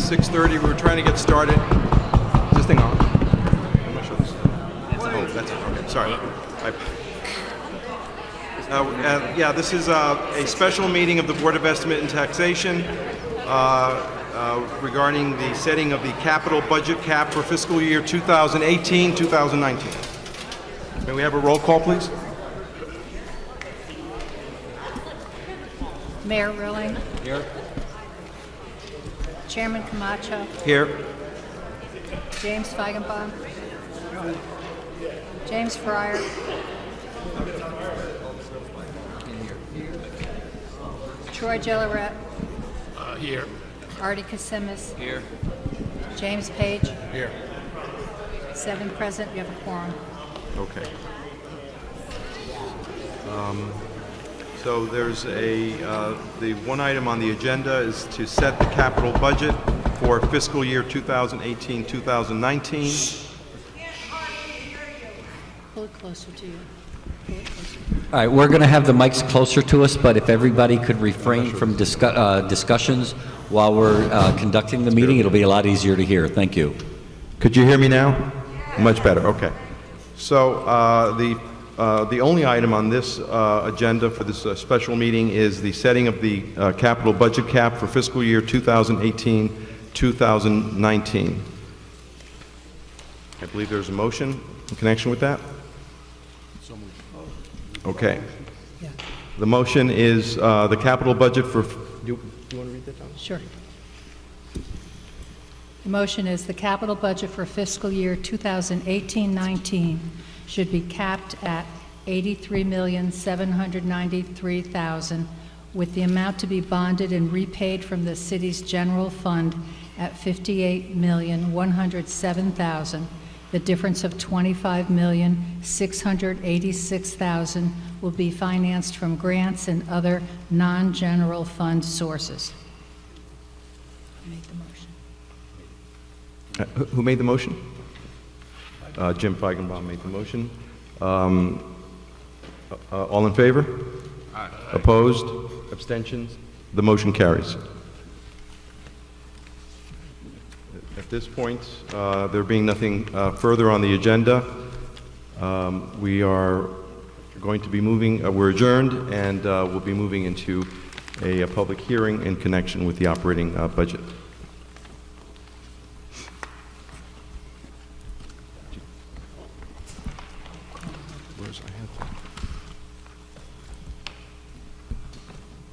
6:30. We were trying to get started. Is this thing on? I'm not sure this. Oh, that's it. Okay, sorry. Yeah, this is a special meeting of the Board of Estimate and Taxation regarding the setting of the capital budget cap for fiscal year 2018-2019. May we have a roll call, please? Mayor Rilling. Here. Chairman Camacho. Here. James Feigenbaum. James Fryer. Troy Gilleret. Here. Artie Kasimis. Here. James Page. Here. 7 present. We have a quorum. Okay. So there's the one item on the agenda is to set the capital budget for fiscal year 2018-2019. Pull it closer to you. Pull it closer. All right, we're going to have the mics closer to us, but if everybody could refrain from discussions while we're conducting the meeting, it'll be a lot easier to hear. Thank you. Could you hear me now? Much better, okay. So the only item on this agenda for this special meeting is the setting of the capital budget cap for fiscal year 2018-2019. I believe there's a motion in connection with that. Okay. Yeah. The motion is the capital budget for... Do you want to read that, Tom? Sure. The motion is the capital budget for fiscal year 2018-19 should be capped at $83,793,000, with the amount to be bonded and repaid from the city's general fund at $58,107,000. The difference of $25,686,000 will be financed from grants and other non-general fund sources. I made the motion. Who made the motion? Jim Feigenbaum made the motion. All in favor? Aye. Opposed? Abstentions? The motion carries. At this point, there being nothing further on the agenda, we are going to be moving, we're adjourned, and we'll be moving into a public hearing in connection with the operating budget.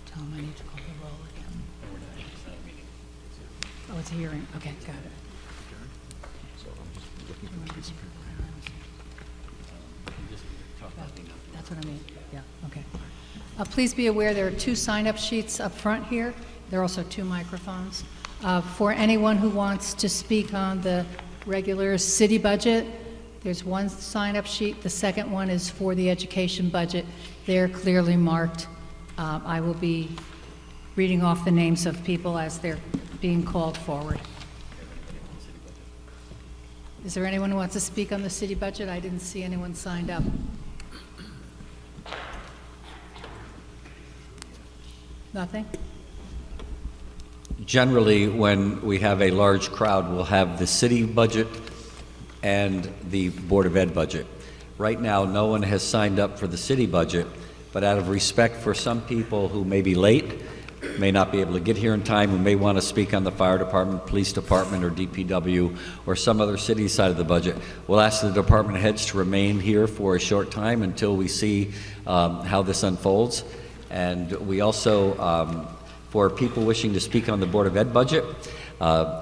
Tom, I need to call the roll again. Oh, it's a hearing. Okay, got it. That's what I mean. Yeah, okay. Please be aware there are 2 sign-up sheets up front here. There are also 2 microphones. For anyone who wants to speak on the regular city budget, there's 1 sign-up sheet. The second one is for the education budget. They're clearly marked. I will be reading off the names of people as they're being called forward. Is there anyone who wants to speak on the city budget? I didn't see anyone signed up. Nothing? Generally, when we have a large crowd, we'll have the city budget and the Board of Ed budget. Right now, no one has signed up for the city budget, but out of respect for some people who may be late, may not be able to get here in time, who may want to speak on the fire department, police department, or DPW, or some other city side of the budget, we'll ask the department heads to remain here for a short time until we see how this unfolds. And we also, for people wishing to speak on the Board of Ed budget,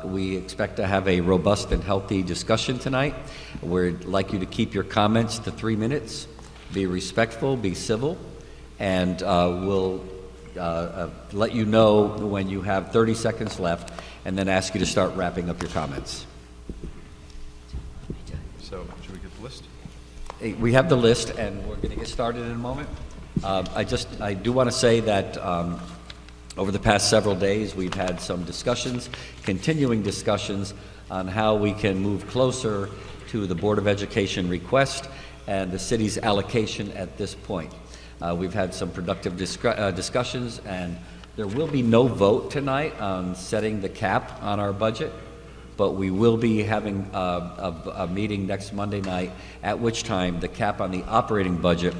we expect to have a robust and healthy discussion tonight. We'd like you to keep your comments to 3 minutes, be respectful, be civil, and we'll let you know when you have 30 seconds left, and then ask you to start wrapping up your comments. So, should we get the list? We have the list, and we're going to get started in a moment. I do want to say that over the past several days, we've had some discussions, continuing discussions, on how we can move closer to the Board of Education request and the city's allocation at this point. We've had some productive discussions, and There will be no vote tonight on setting the cap on our budget, but we will be having a meeting next Monday night, at which time the cap on the operating budget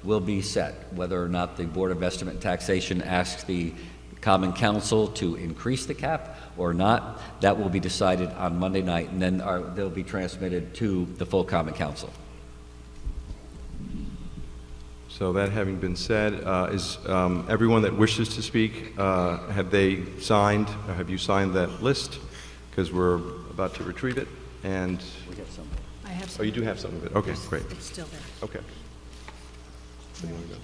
will be set. Whether or not the Board of Estimate and Taxation asks the Common Council to increase the cap or not, that will be decided on Monday night, and then they'll be transmitted to the full Common Council. So that having been said, is everyone that wishes to speak, have they signed, or have you signed that list? Because we're about to retrieve it, and, We have some. I have some. oh, you do have some of it, okay, great, It's still there. okay. So you wanna go?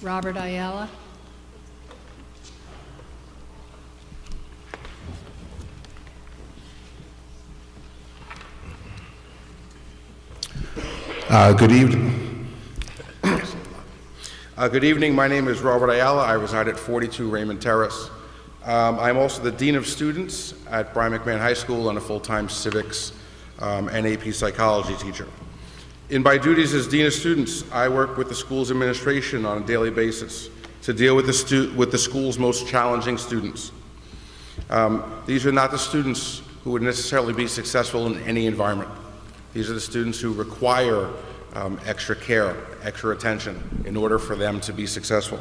Robert Ayala. Good evening. Good evening. My name is Robert Ayala. I reside at 42 Raymond Terrace. I'm also the Dean of Students at Brian McMahon High School and a full-time civics and AP psychology teacher. In my duties as Dean of Students, I work with the school's administration on a daily basis to deal with the school's most challenging students. These are not the students who would necessarily be successful in any environment. These are the students who require extra care, extra attention in order for them to be successful.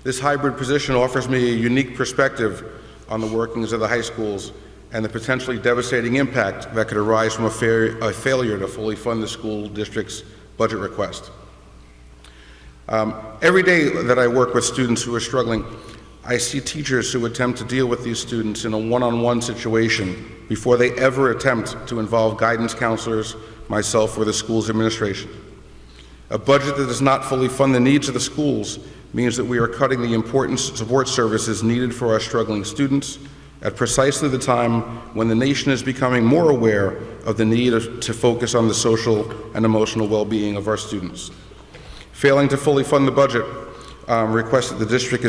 This hybrid position offers me a unique perspective on the workings of the high schools and the potentially devastating impact that could arise from a failure to fully fund the school district's budget request. Every day that I work with students who are struggling, I see teachers who attempt to deal with these students in a one-on-one situation before they ever attempt to involve guidance counselors, myself, or the school's administration. A budget that does not fully fund the needs of the schools means that we are cutting the important support services needed for our struggling students at precisely the time when the nation is becoming more aware of the need to focus on the social and emotional well-being of our students. Failing to fully fund the budget requested the district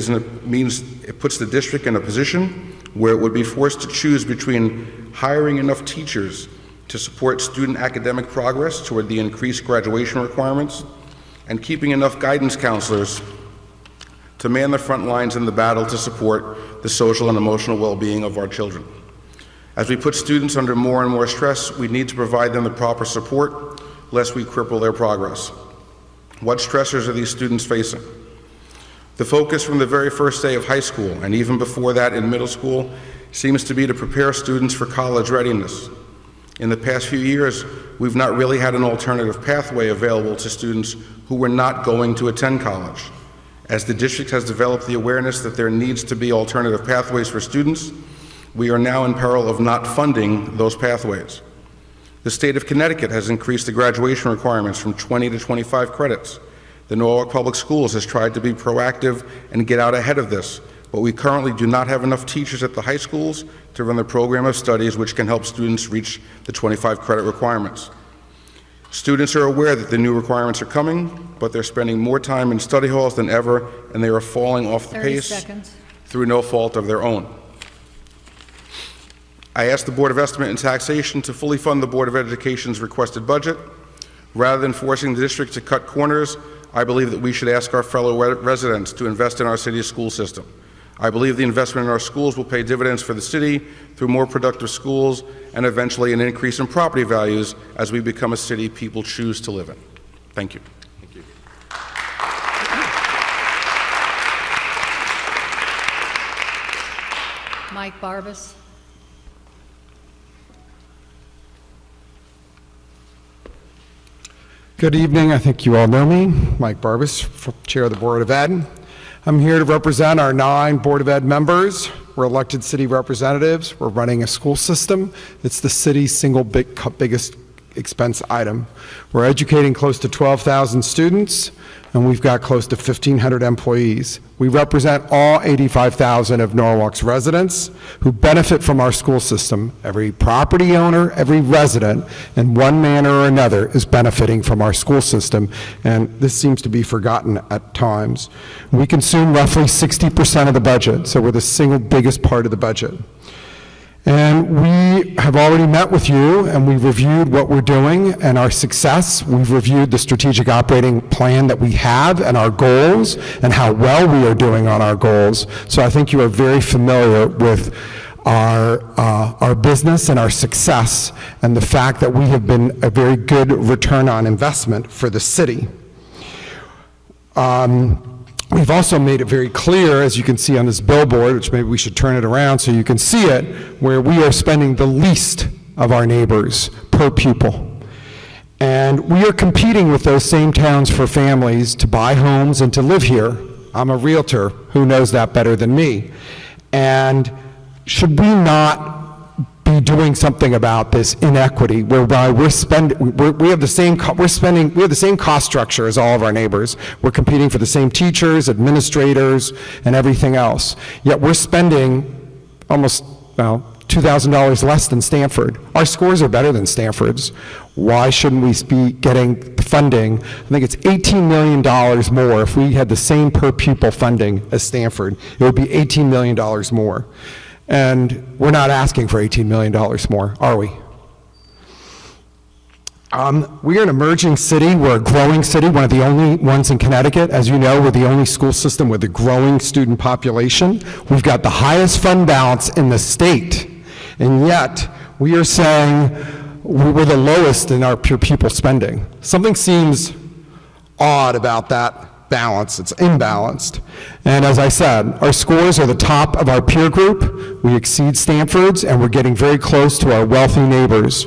means it puts the district in a position where it would be forced to choose between hiring enough teachers to support student academic progress toward the increased graduation requirements and keeping enough guidance counselors to man the front lines in the battle to support the social and emotional well-being of our children. As we put students under more and more stress, we need to provide them the proper support lest we cripple their progress. What stressors are these students facing? The focus from the very first day of high school, and even before that in middle school, seems to be to prepare students for college readiness. In the past few years, we've not really had an alternative pathway available to students who were not going to attend college. As the district has developed the awareness that there needs to be alternative pathways for students, we are now in peril of not funding those pathways. The state of Connecticut has increased the graduation requirements from 20 to 25 credits. The Norwalk Public Schools has tried to be proactive and get out ahead of this, but we currently do not have enough teachers at the high schools to run the program of studies which can help students reach the 25 credit requirements. Students are aware that the new requirements are coming, but they're spending more time in study halls than ever, and they are falling off the 30 pace seconds. through no fault of their own. I asked the Board of Estimate and Taxation to fully fund the Board of Education's requested budget. Rather than forcing the district to cut corners, I believe that we should ask our fellow residents to invest in our city's school system. I believe the investment in our schools will pay dividends for the city through more productive schools and eventually an increase in property values as we become a city people choose to live in. Thank you. Thank you. Mike Barbas. Good evening. I think you all know me. Mike Barbas, Chair of the Board of Ed. I'm here to represent our 9 Board of Ed members. We're elected city representatives. We're running a school system. It's the city's single biggest expense item. We're educating close to 12,000 students, and we've got close to 1,500 employees. We represent all 85,000 of Norwalk's residents who benefit from our school system. Every property owner, every resident, in one manner or another, is benefiting from our school system, and this seems to be forgotten at times. We consume roughly 60% of the budget, so we're the single biggest part of the budget. And we have already met with you, and we've reviewed what we're doing and our success. We've reviewed the strategic operating plan that we have and our goals and how well we are doing on our goals. So I think you are very familiar with our business and our success and the fact that we have been a very good return on investment for the city. We've also made it very clear, as you can see on this billboard, which maybe we should turn it around so you can see it, where we are spending the least of our neighbors per pupil. And we are competing with those same towns for families to buy homes and to live here. I'm a realtor. Who knows that better than me? And should we not be doing something about this inequity whereby we have the same cost structure as all of our neighbors. We're competing for the same teachers, administrators, and everything else. Yet we're spending almost, well, $2,000 less than Stanford. Our scores are better than Stanford's. Why shouldn't we be getting funding? I think it's $18 million more. If we had the same per pupil funding as Stanford, it would be $18 million more. And we're not asking for $18 million more, are we? We are an emerging city. We're a growing city, one of the only ones in Connecticut. As you know, we're the only school system with a growing student population. We've got the highest fund balance in the state, and yet we are saying we're the lowest in our per pupil spending. Something seems odd about that balance. It's imbalanced. And as I said, our scores are the top of our peer group. We exceed Stanford's, and we're getting very close to our wealthy neighbors.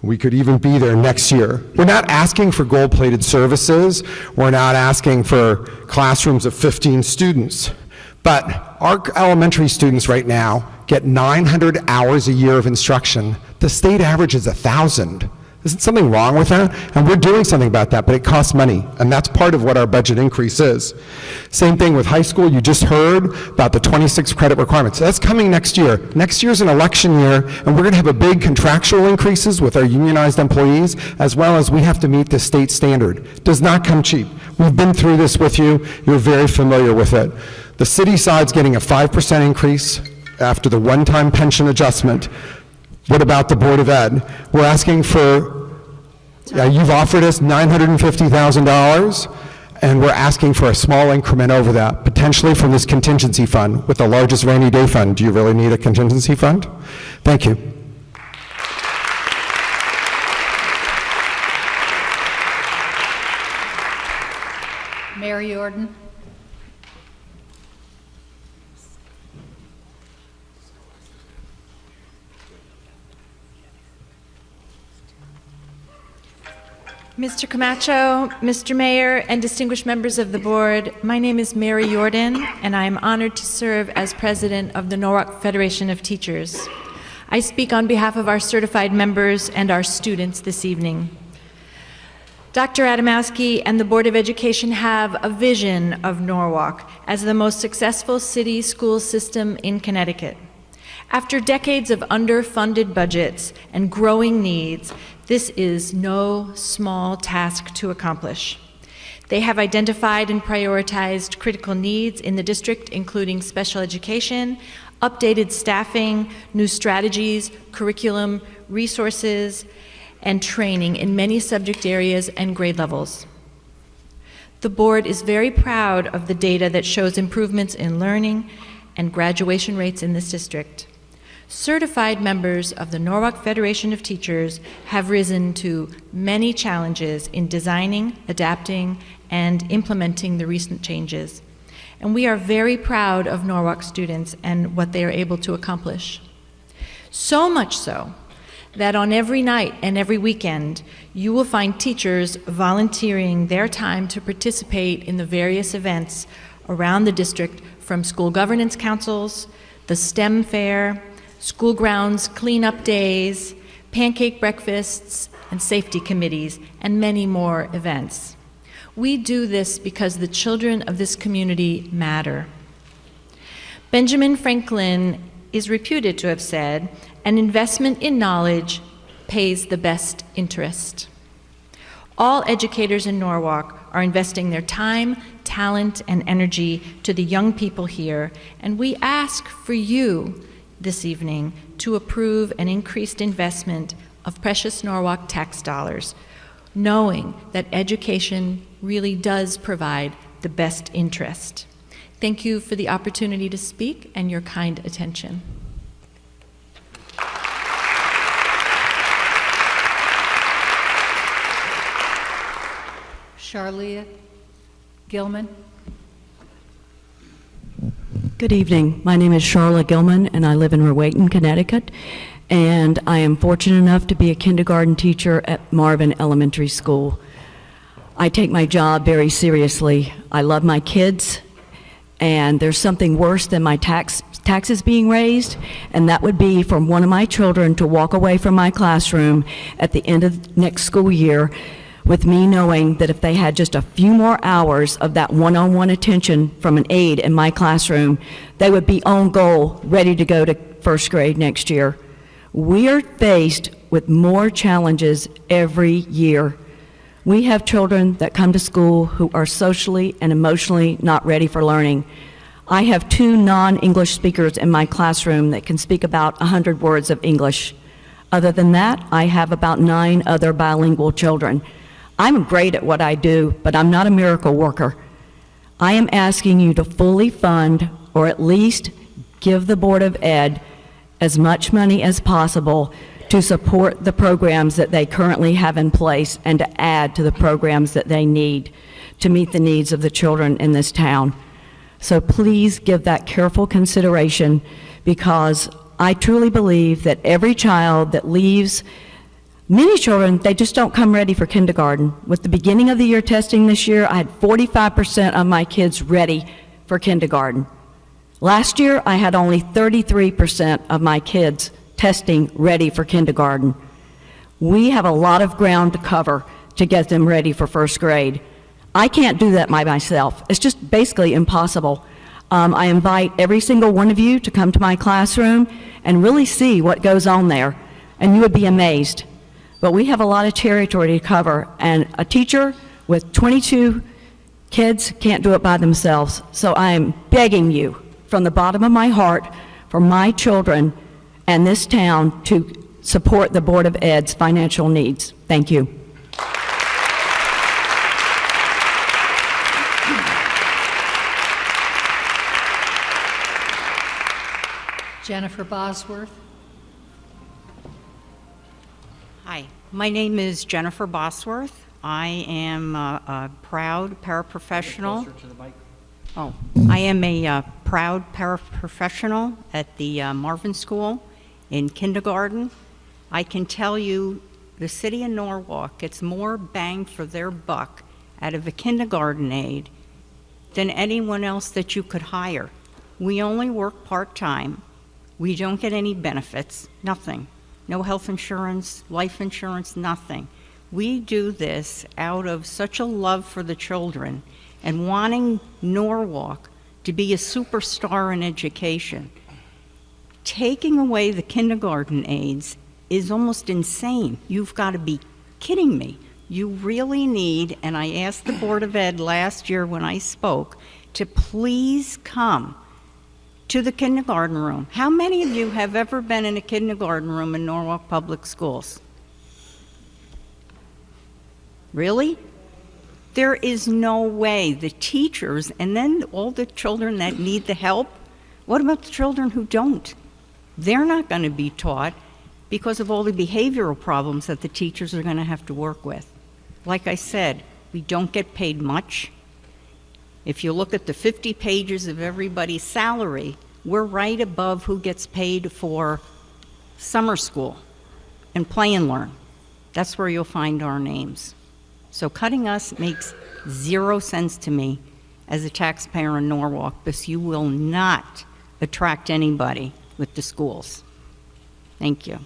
We could even be there next year. We're not asking for gold-plated services. We're not asking for classrooms of 15 students. But our elementary students right now get 900 hours a year of instruction. The state average is 1,000. Isn't something wrong with that? And we're doing something about that, but it costs money, and that's part of what our budget increase is. Same thing with high school. You just heard about the 26 credit requirements. That's coming next year. Next year's an election year, and we're going to have a big contractual increases with our unionized employees, as well as we have to meet the state standard. It does not come cheap. We've been through this with you. You're very familiar with it. The city side's getting a 5% increase after the one-time pension adjustment. What about the Board of Ed? We're asking for, you've offered us $950,000, and we're asking for a small increment over that, potentially from this contingency fund with the largest rainy day fund. Do you really need a contingency fund? Thank you. Mayor Jordan. Mr. Camacho, Mr. Mayor, and distinguished members of the board, my name is Mary Jordan, and I am honored to serve as president of the Norwalk Federation of Teachers. I speak on behalf of our certified members and our students this evening. Dr. Adamowski and the Board of Education have a vision of Norwalk as the most successful city school system in Connecticut. After decades of underfunded budgets and growing needs, this is no small task to accomplish. They have identified and prioritized critical needs in the district, including special education, updated staffing, new strategies, curriculum, resources, and training in many subject areas and grade levels. The board is very proud of the data that shows improvements in learning and graduation rates in this district. Certified members of the Norwalk Federation of Teachers have risen to many challenges in designing, adapting, and implementing the recent changes. And we are very proud of Norwalk students and what they are able to accomplish. So much so that on every night and every weekend, you will find teachers volunteering their time to participate in the various events around the district, from school governance councils, the STEM fair, school grounds cleanup days, pancake breakfasts, and safety committees, and many more events. We do this because the children of this community matter. Benjamin Franklin is reputed to have said, "An investment in knowledge pays the best interest." All educators in Norwalk are investing their time, talent, and energy to the young people here, and we ask for you, this evening to approve an increased investment of precious Norwalk tax dollars, knowing that education really does provide the best interest. Thank you for the opportunity to speak and your kind attention. Charlia Gilman. Good evening. My name is Charlotte Gilman, and I live in Rowayton, Connecticut. And I am fortunate enough to be a kindergarten teacher at Marvin Elementary School. I take my job very seriously. I love my kids, and there's something worse than my taxes being raised, and that would be for one of my children to walk away from my classroom at the end of next school year with me knowing that if they had just a few more hours of that one-on-one attention from an aide in my classroom, they would be on goal, ready to go to first grade next year. We are faced with more challenges every year. We have children that come to school who are socially and emotionally not ready for learning. I have 2 non-English speakers in my classroom that can speak about 100 words of English. Other than that, I have about 9 other bilingual children. I'm great at what I do, but I'm not a miracle worker. I am asking you to fully fund, or at least give the Board of Ed as much money as possible to support the programs that they currently have in place and to add to the programs that they need to meet the needs of the children in this town. So please give that careful consideration, because I truly believe that every child that leaves, many children, they just don't come ready for kindergarten. With the beginning of the year testing this year, I had 45% of my kids ready for kindergarten. Last year, I had only 33% of my kids testing ready for kindergarten. We have a lot of ground to cover to get them ready for first grade. I can't do that by myself. It's just basically impossible. I invite every single one of you to come to my classroom and really see what goes on there, and you would be amazed. But we have a lot of territory to cover, and a teacher with 22 kids can't do it by themselves. So I am begging you from the bottom of my heart for my children and this town to support the Board of Ed's financial needs. Thank you. Jennifer Bosworth. Hi, my name is Jennifer Bosworth. I am a proud paraprofessional. I am a proud paraprofessional at the Marvin School in kindergarten. I can tell you the city of Norwalk gets more bang for their buck out of a kindergarten aide than anyone else that you could hire. We only work part-time. We don't get any benefits, nothing. No health insurance, life insurance, nothing. We do this out of such a love for the children and wanting Norwalk to be a superstar in education. Taking away the kindergarten aides is almost insane. You've got to be kidding me. You really need, and I asked the Board of Ed last year when I spoke, to please come to the kindergarten room. How many of you have ever been in a kindergarten room in Norwalk Public Schools? Really? There is no way. The teachers, and then all the children that need the help, what about the children who don't? They're not going to be taught because of all the behavioral problems that the teachers are going to have to work with. Like I said, we don't get paid much. If you look at the 50 pages of everybody's salary, we're right above who gets paid for summer school and play and learn. That's where you'll find our names. So cutting us makes 0 sense to me as a taxpayer in Norwalk, because you will not attract anybody with the schools. Thank you.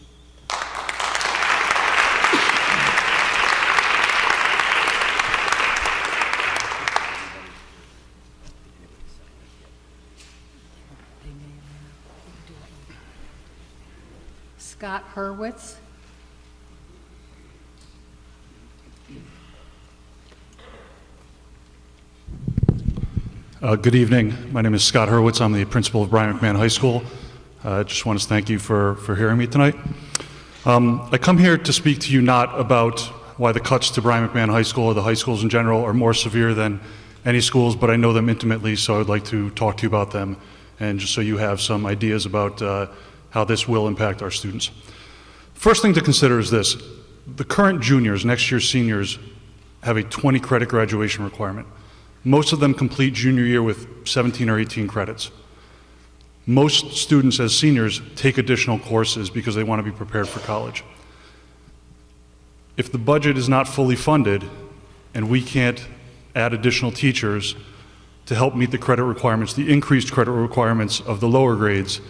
Scott Hurwitz. Good evening. My name is Scott Hurwitz. I'm the principal of Brian McMahon High School. I just want to thank you for hearing me tonight. I come here to speak to you not about why the cuts to Brian McMahon High School or the high schools in general are more severe than any schools, but I know them intimately, so I would like to talk to you about them, and just so you have some ideas about how this will impact our students. First thing to consider is this. The current juniors, next year's seniors, have a 20 credit graduation requirement. Most of them complete junior year with 17 or 18 credits. Most students as seniors take additional courses because they want to be prepared for college. If the budget is not fully funded and we can't add additional teachers to help meet the credit requirements, the increased credit requirements of the lower grades,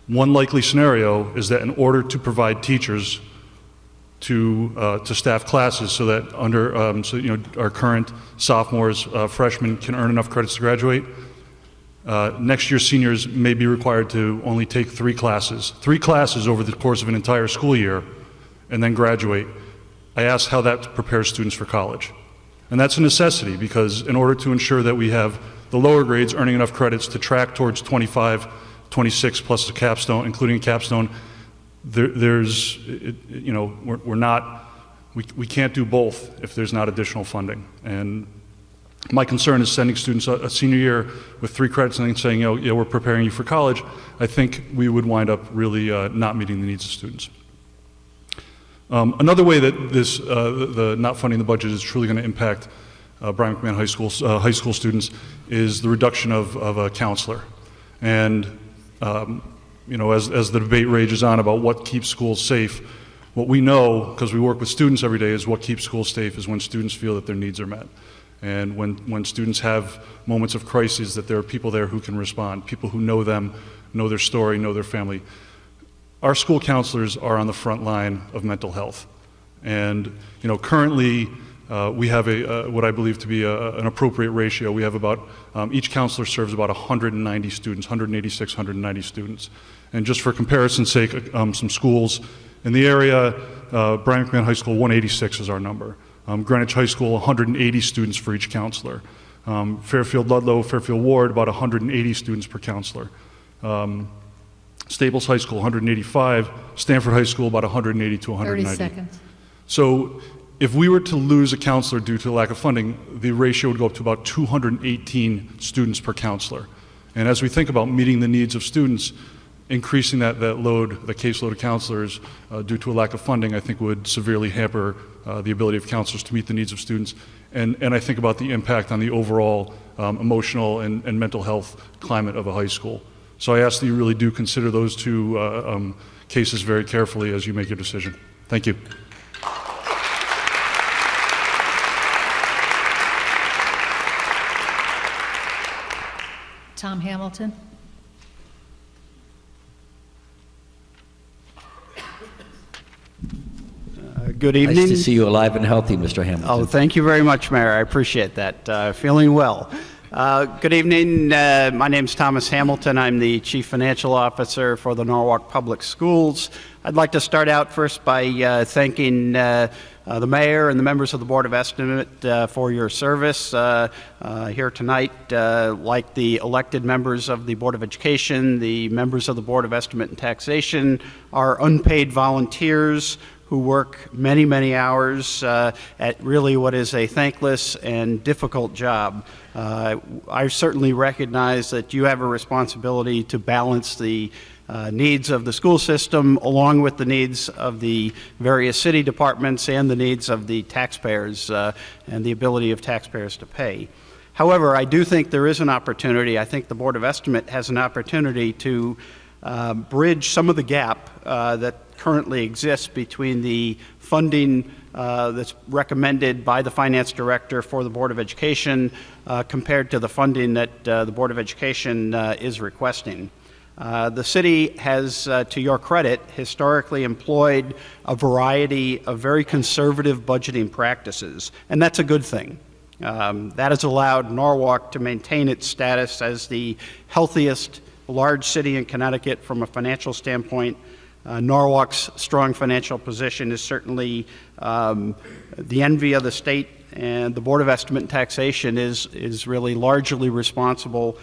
one likely scenario is that in order to provide teachers to staff classes so that our current sophomores, freshmen can earn enough credits to graduate, next year's seniors may be required to only take 3 classes over the course of an entire school year, and then graduate. I asked how that prepares students for college. And that's a necessity, because in order to ensure that we have the lower grades earning enough credits to track towards 25, 26 plus a capstone, including a capstone, we can't do both if there's not additional funding. And my concern is sending students a senior year with 3 credits and then saying, we're preparing you for college. I think we would wind up really not meeting the needs of students. Another way that the not funding the budget is truly going to impact Brian McMahon high school students is the reduction of a counselor. And as the debate rages on about what keeps schools safe, what we know, because we work with students every day, is what keeps schools safe is when students feel that their needs are met. And when students have moments of crisis, that there are people there who can respond, people who know them, know their story, know their family. Our school counselors are on the front line of mental health. And currently we have what I believe to be an appropriate ratio. We have about, each counselor serves about 190 students, 186, 190 students. And just for comparison's sake, some schools in the area, Brian McMahon High School, 186 is our number. Greenwich High School, 180 students for each counselor. Fairfield Ludlow, Fairfield Ward, about 180 students per counselor. Staples High School, 185. Stanford High School, about 180 to 190. 30 seconds. So if we were to lose a counselor due to lack of funding, the ratio would go up to about 218 students per counselor. And as we think about meeting the needs of students, increasing that load, the caseload of counselors due to a lack of funding, I think would severely hamper the ability of counselors to meet the needs of students. And I think about the impact on the overall emotional and mental health climate of a high school. So I ask that you really do consider those 2 cases very carefully as you make your decision. Thank you. Tom Hamilton. Good evening. Nice to see you alive and healthy, Mr. Hamilton. Oh, thank you very much, Mayor. I appreciate that. Feeling well. Good evening. My name's Thomas Hamilton. I'm the Chief Financial Officer for the Norwalk Public Schools. I'd like to start out first by thanking the Mayor and the members of the Board of Estimate for your service here tonight. Like the elected members of the Board of Education, the members of the Board of Estimate and Taxation are unpaid volunteers who work many, many hours at really what is a thankless and difficult job. I certainly recognize that you have a responsibility to balance the needs of the school system along with the needs of the various city departments and the needs of the taxpayers and the ability of taxpayers to pay. However, I do think there is an opportunity. I think the Board of Estimate has an opportunity to bridge some of the gap that currently exists between the funding that's recommended by the Finance Director for the Board of Education compared to the funding that the Board of Education is requesting. The city has, to your credit, historically employed a variety of very conservative budgeting practices, and that's a good thing. That has allowed Norwalk to maintain its status as the healthiest large city in Connecticut from a financial standpoint. Norwalk's strong financial position is certainly the envy of the state and the Board of Estimate and Taxation is really largely responsible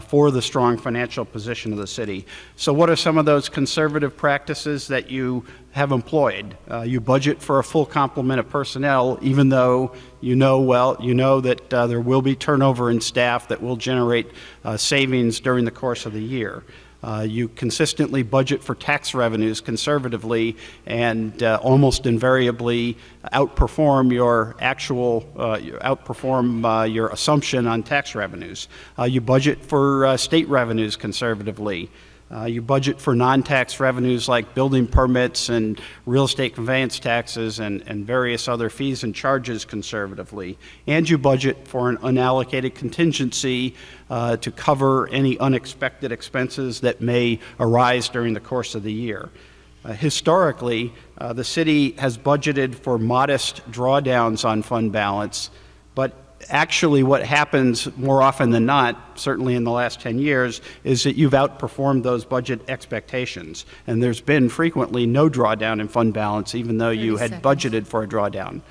for the strong financial position of the city. So what are some of those conservative practices that you have employed? You budget for a full complement of personnel, even though you know that there will be turnover in staff that will generate savings during the course of the year. You consistently budget for tax revenues conservatively and almost invariably outperform your assumption on tax revenues. You budget for state revenues conservatively. You budget for non-tax revenues like building permits and real estate conveyance taxes and various other fees and charges conservatively. And you budget for an unallocated contingency to cover any unexpected expenses that may arise during the course of the year. Historically, the city has budgeted for modest drawdowns on fund balance, but actually what happens more often than not, certainly in the last 10 years, is that you've outperformed those budget expectations. And there's been frequently no drawdown in fund balance, even though you had budgeted for a drawdown.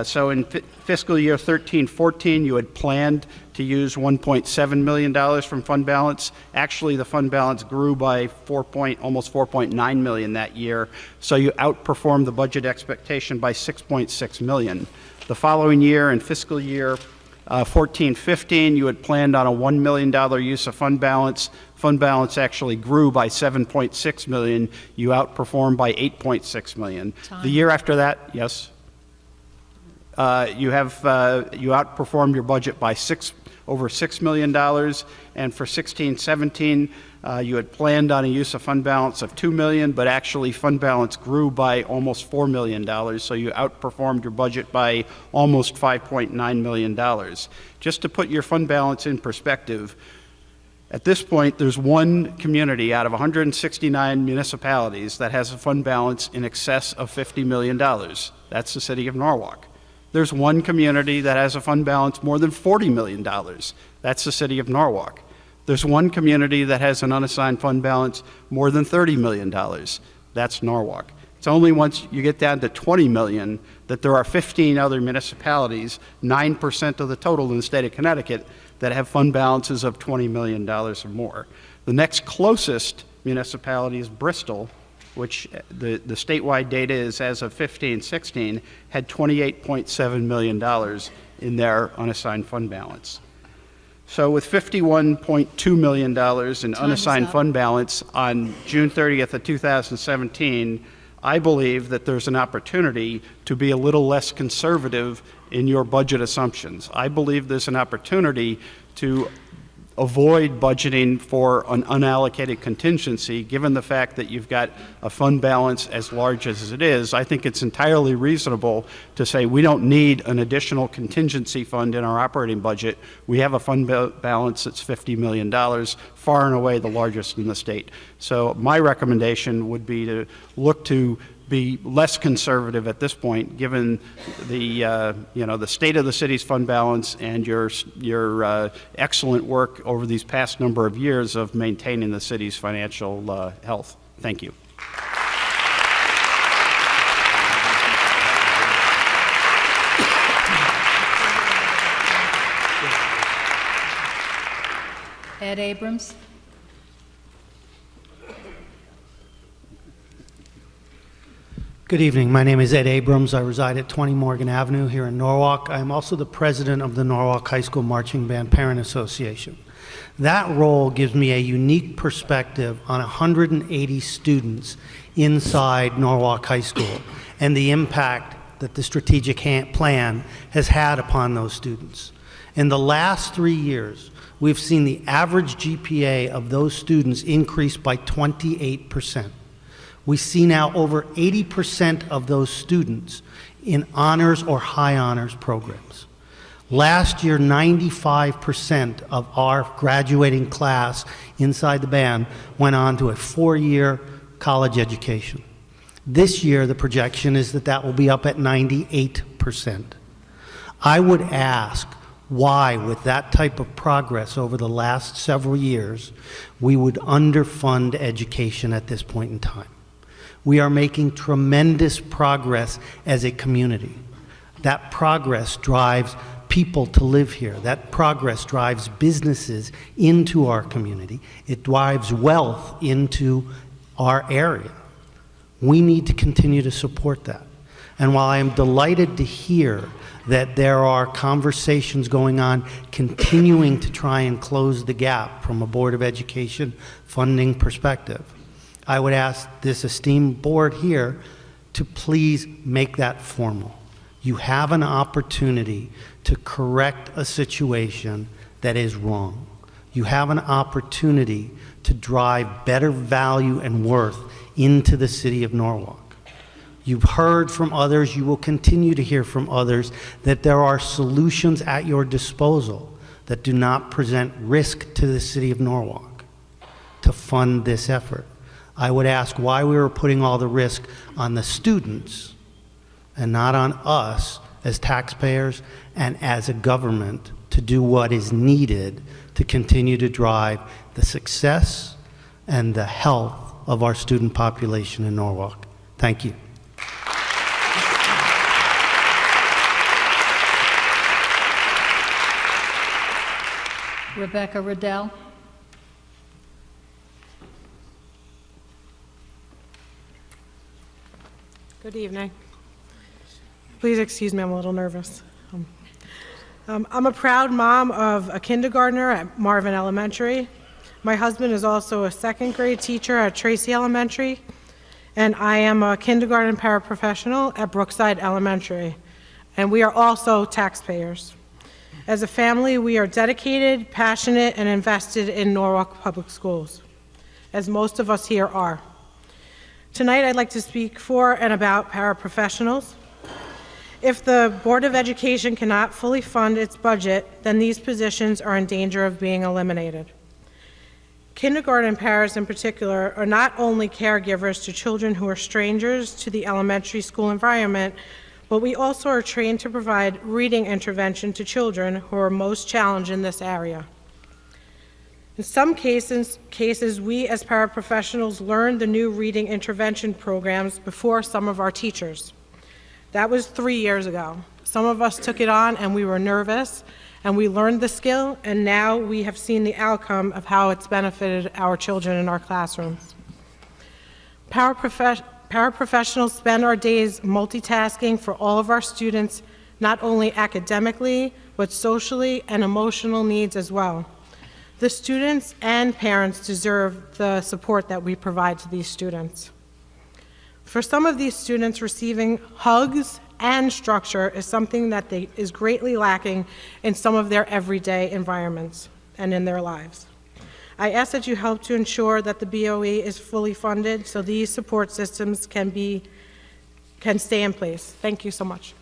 So in fiscal year 13-14, you had planned to use $1.7 million from fund balance. Actually, the fund balance grew by almost $4.9 million that year. So you outperformed the budget expectation by $6.6 million. The following year, in fiscal year 14-15, you had planned on a $1 million use of fund balance. Fund balance actually grew by $7.6 million. You outperformed by $8.6 million. The year after that, yes, you outperformed your budget by over $6 million. And for 16-17, you had planned on a use of fund balance of $2 million, but actually fund balance grew by almost $4 million, so you outperformed your budget by almost $5.9 million. Just to put your fund balance in perspective, at this point, there's one community out of 169 municipalities that has a fund balance in excess of $50 million. That's the city of Norwalk. There's one community that has a fund balance more than $40 million. That's the city of Norwalk. There's one community that has an unassigned fund balance more than $30 million. That's Norwalk. It's only once you get down to $20 million that there are 15 other municipalities, 9% of the total in the state of Connecticut, that have fund balances of $20 million or more. The next closest municipality is Bristol, which the statewide data is as of 15-16, had $28.7 million in their unassigned fund balance. So with $51.2 million in unassigned fund balance on June 30th of 2017, I believe that there's an opportunity to be a little less conservative in your budget assumptions. I believe there's an opportunity to avoid budgeting for an unallocated contingency, given the fact that you've got a fund balance as large as it is. I think it's entirely reasonable to say we don't need an additional contingency fund in our operating budget. We have a fund balance that's $50 million, far and away the largest in the state. So my recommendation would be to look to be less conservative at this point, given the the state of the city's fund balance and your excellent work over these past number of years of maintaining the city's financial health. Thank you. Ed Abrams. Good evening. My name is Ed Abrams. I reside at 20 Morgan Avenue here in Norwalk. I am also the president of the Norwalk High School Marching Band Parent Association. That role gives me a unique perspective on 180 students inside Norwalk High School and the impact that the strategic plan has had upon those students. In the last 3 years, we've seen the average GPA of those students increase by 28%. We see now over 80% of those students in honors or high honors programs. Last year, 95% of our graduating class inside the band went on to a 4-year college education. This year, the projection is that that will be up at 98%. I would ask why, with that type of progress over the last several years, we would underfund education at this point in time. We are making tremendous progress as a community. That progress drives people to live here. That progress drives businesses into our community. It drives wealth into our area. We need to continue to support that. And while I am delighted to hear that there are conversations going on continuing to try and close the gap from a Board of Education funding perspective, I would ask this esteemed board here to please make that formal. You have an opportunity to correct a situation that is wrong. You have an opportunity to drive better value and worth into the city of Norwalk. You've heard from others, you will continue to hear from others, that there are solutions at your disposal that do not present risk to the city of Norwalk to fund this effort. I would ask why we were putting all the risk on the students and not on us as taxpayers and as a government to do what is needed to continue to drive the success and the health of our student population in Norwalk. Thank you. Rebecca Riddell. Good evening. Please excuse me, I'm a little nervous. I'm a proud mom of a kindergartner at Marvin Elementary. My husband is also a second grade teacher at Tracy Elementary, and I am a kindergarten paraprofessional at Brookside Elementary, and we are also taxpayers. As a family, we are dedicated, passionate, and invested in Norwalk Public Schools, as most of us here are. Tonight, I'd like to speak for and about paraprofessionals. If the Board of Education cannot fully fund its budget, then these positions are in danger of being eliminated. Kindergarten paras in particular are not only caregivers to children who are strangers to the elementary school environment, but we also are trained to provide reading intervention to children who are most challenged in this area. In some cases, we as paraprofessionals learned the new reading intervention programs before some of our teachers. That was 3 years ago. Some of us took it on and we were nervous, and we learned the skill, and now we have seen the outcome of how it's benefited our children in our classrooms. Paraprofessionals spend our days multitasking for all of our students, not only academically, but socially and emotional needs as well. The students and parents deserve the support that we provide to these students. For some of these students, receiving hugs and structure is something that is greatly lacking in some of their everyday environments and in their lives. I ask that you help to ensure that the BOE is fully funded so these support systems can stay in place. Thank you so much.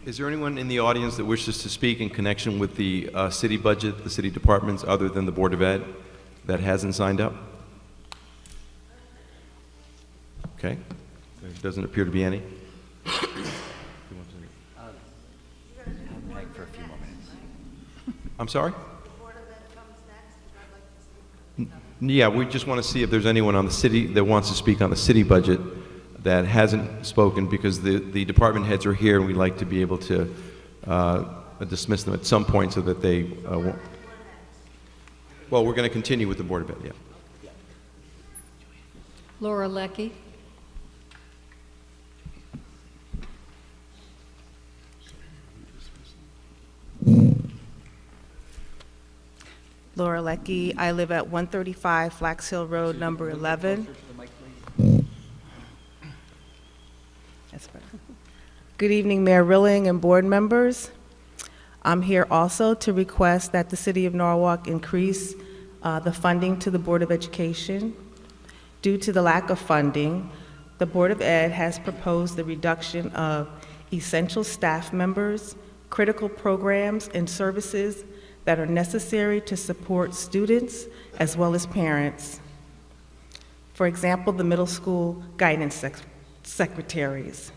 Is there anyone in the audience that wishes to speak in connection with the city budget, the city departments, other than the Board of Ed, that hasn't signed up? Okay. There doesn't appear to be any. I'm sorry? Yeah, we just want to see if there's anyone on the city that wants to speak on the city budget that hasn't spoken, because the department heads are here and we'd like to be able to dismiss them at some point so that they won't. Well, we're going to continue with the Board of Ed, yeah. Laura Leckie. Laura Leckie. I live at 135 Flax Hill Road, number 11. Good evening, Mayor Rilling and board members. I'm here also to request that the City of Norwalk increase the funding to the Board of Education. Due to the lack of funding, the Board of Ed has proposed the reduction of essential staff members, critical programs, and services that are necessary to support students as well as parents. For example, the middle school guidance secretaries.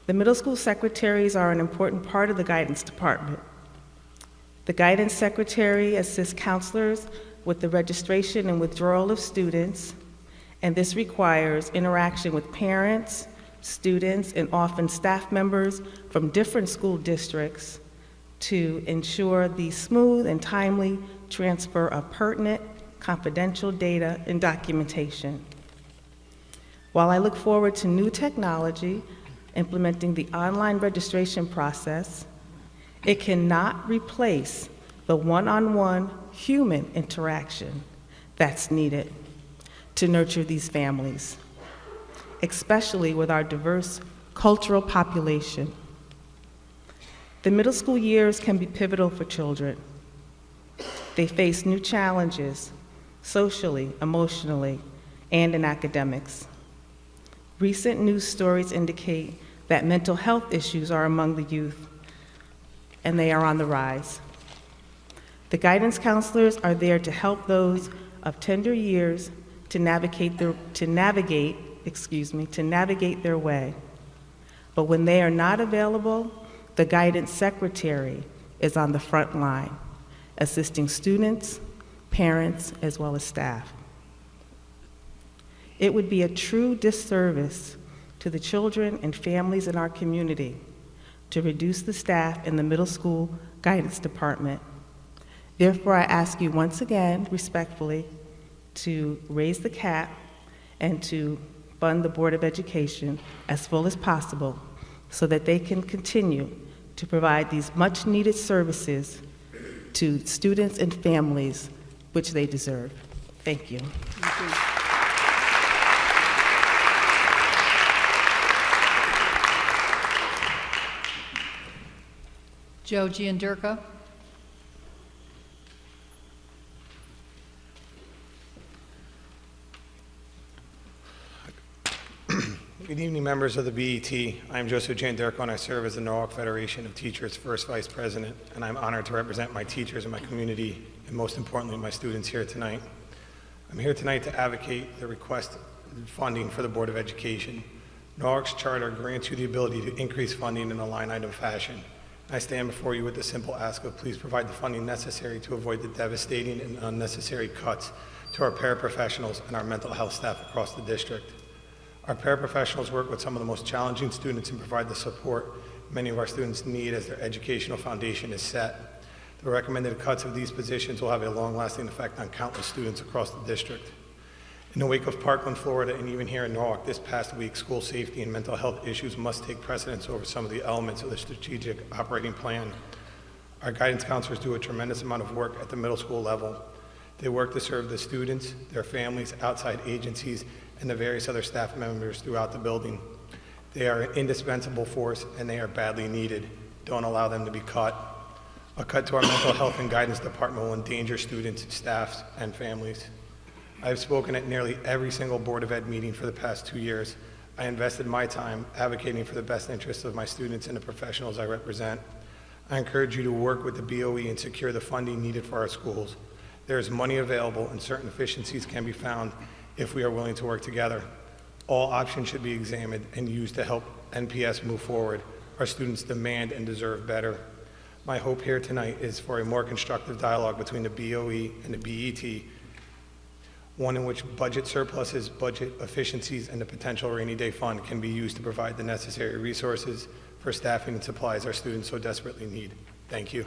The middle school secretaries are an important part of the guidance department. The guidance secretary assists counselors with the registration and withdrawal of students, and this requires interaction with parents, students, and often staff members from different school districts to ensure the smooth and timely transfer of pertinent, confidential data and documentation. While I look forward to new technology implementing the online registration process, it cannot replace the one-on-one human interaction that's needed to nurture these families, especially with our diverse cultural population. The middle school years can be pivotal for children. They face new challenges, socially, emotionally, and in academics. Recent news stories indicate that mental health issues are among the youth, and they are on the rise. The guidance counselors are there to help those of tender years to navigate their way. But when they are not available, the guidance secretary is on the front line, assisting students, parents, as well as staff. It would be a true disservice to the children and families in our community to reduce the staff in the middle school guidance department. Therefore, I ask you once again, respectfully, to raise the cap and to fund the Board of Education as full as possible so that they can continue to provide these much-needed services to students and families which they deserve. Thank you. Joe Giandirka. Good evening, members of the BET. I'm Joseph Giandirko, and I serve as the Norwalk Federation of Teachers' first Vice President, and I'm honored to represent my teachers and my community, and most importantly, my students here tonight. I'm here tonight to advocate the request funding for the Board of Education. Norwalk's charter grants you the ability to increase funding in a line-item fashion. I stand before you with the simple ask of please provide the funding necessary to avoid the devastating and unnecessary cuts to our paraprofessionals and our mental health staff across the district. Our paraprofessionals work with some of the most challenging students and provide the support many of our students need as their educational foundation is set. The recommended cuts of these positions will have a long-lasting effect on countless students across the district. In the wake of Parkland, Florida, and even here in Norwalk this past week, school safety and mental health issues must take precedence over some of the elements of the strategic operating plan. Our guidance counselors do a tremendous amount of work at the middle school level. They work to serve the students, their families, outside agencies, and the various other staff members throughout the building. They are an indispensable force, and they are badly needed. Don't allow them to be cut. A cut to our mental health and guidance department will endanger students, staffs, and families. I've spoken at nearly every single Board of Ed meeting for the past 2 years. I invested my time advocating for the best interests of my students and the professionals I represent. I encourage you to work with the BOE and secure the funding needed for our schools. There is money available, and certain efficiencies can be found if we are willing to work together. All options should be examined and used to help NPS move forward. Our students demand and deserve better. My hope here tonight is for a more constructive dialogue between the BOE and the BET, one in which budget surpluses, budget efficiencies, and the potential rainy day fund can be used to provide the necessary resources for staffing and supplies our students so desperately need. Thank you.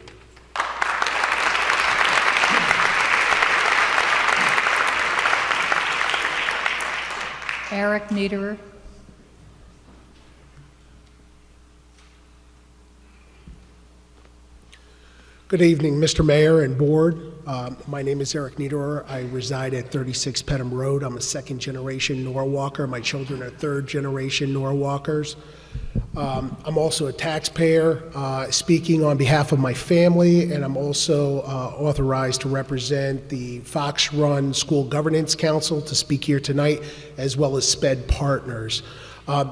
Eric Niederer. Good evening, Mr. Mayor and Board. My name is Eric Niederer. I reside at 36 Pedham Road. I'm a second-generation Norwalker. My children are third-generation Norwalkers. I'm also a taxpayer, speaking on behalf of my family, and I'm also authorized to represent the Fox Run School Governance Council to speak here tonight, as well as SPED Partners.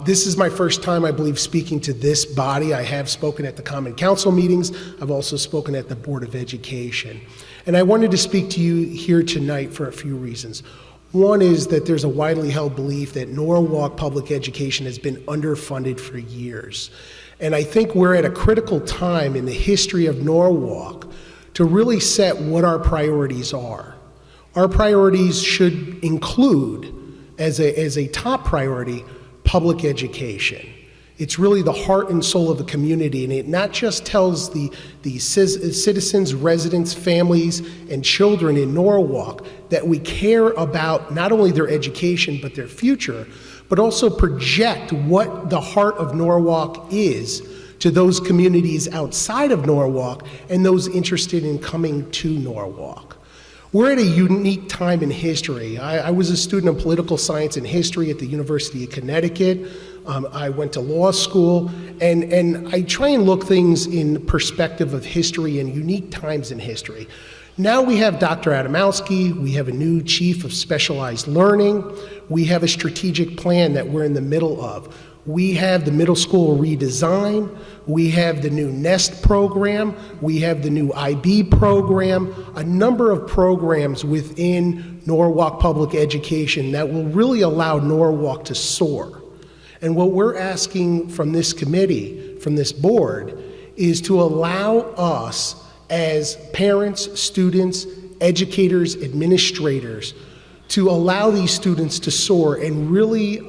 This is my first time, I believe, speaking to this body. I have spoken at the Common Council meetings. I've also spoken at the Board of Education. And I wanted to speak to you here tonight for a few reasons. One is that there's a widely held belief that Norwalk public education has been underfunded for years. And I think we're at a critical time in the history of Norwalk to really set what our priorities are. Our priorities should include, as a top priority, public education. It's really the heart and soul of the community, and it not just tells the citizens, residents, families, and children in Norwalk that we care about not only their education but their future, but also project what the heart of Norwalk is to those communities outside of Norwalk and those interested in coming to Norwalk. We're at a unique time in history. I was a student of political science and history at the University of Connecticut. I went to law school, and I try and look things in perspective of history and unique times in history. Now we have Dr. Adamowski, we have a new chief of specialized learning, we have a strategic plan that we're in the middle of. We have the middle school redesign, we have the new NEST program, we have the new IB program, a number of programs within Norwalk Public Education that will really allow Norwalk to soar. And what we're asking from this committee, from this board, is to allow us as parents, students, educators, administrators, to allow these students to soar and really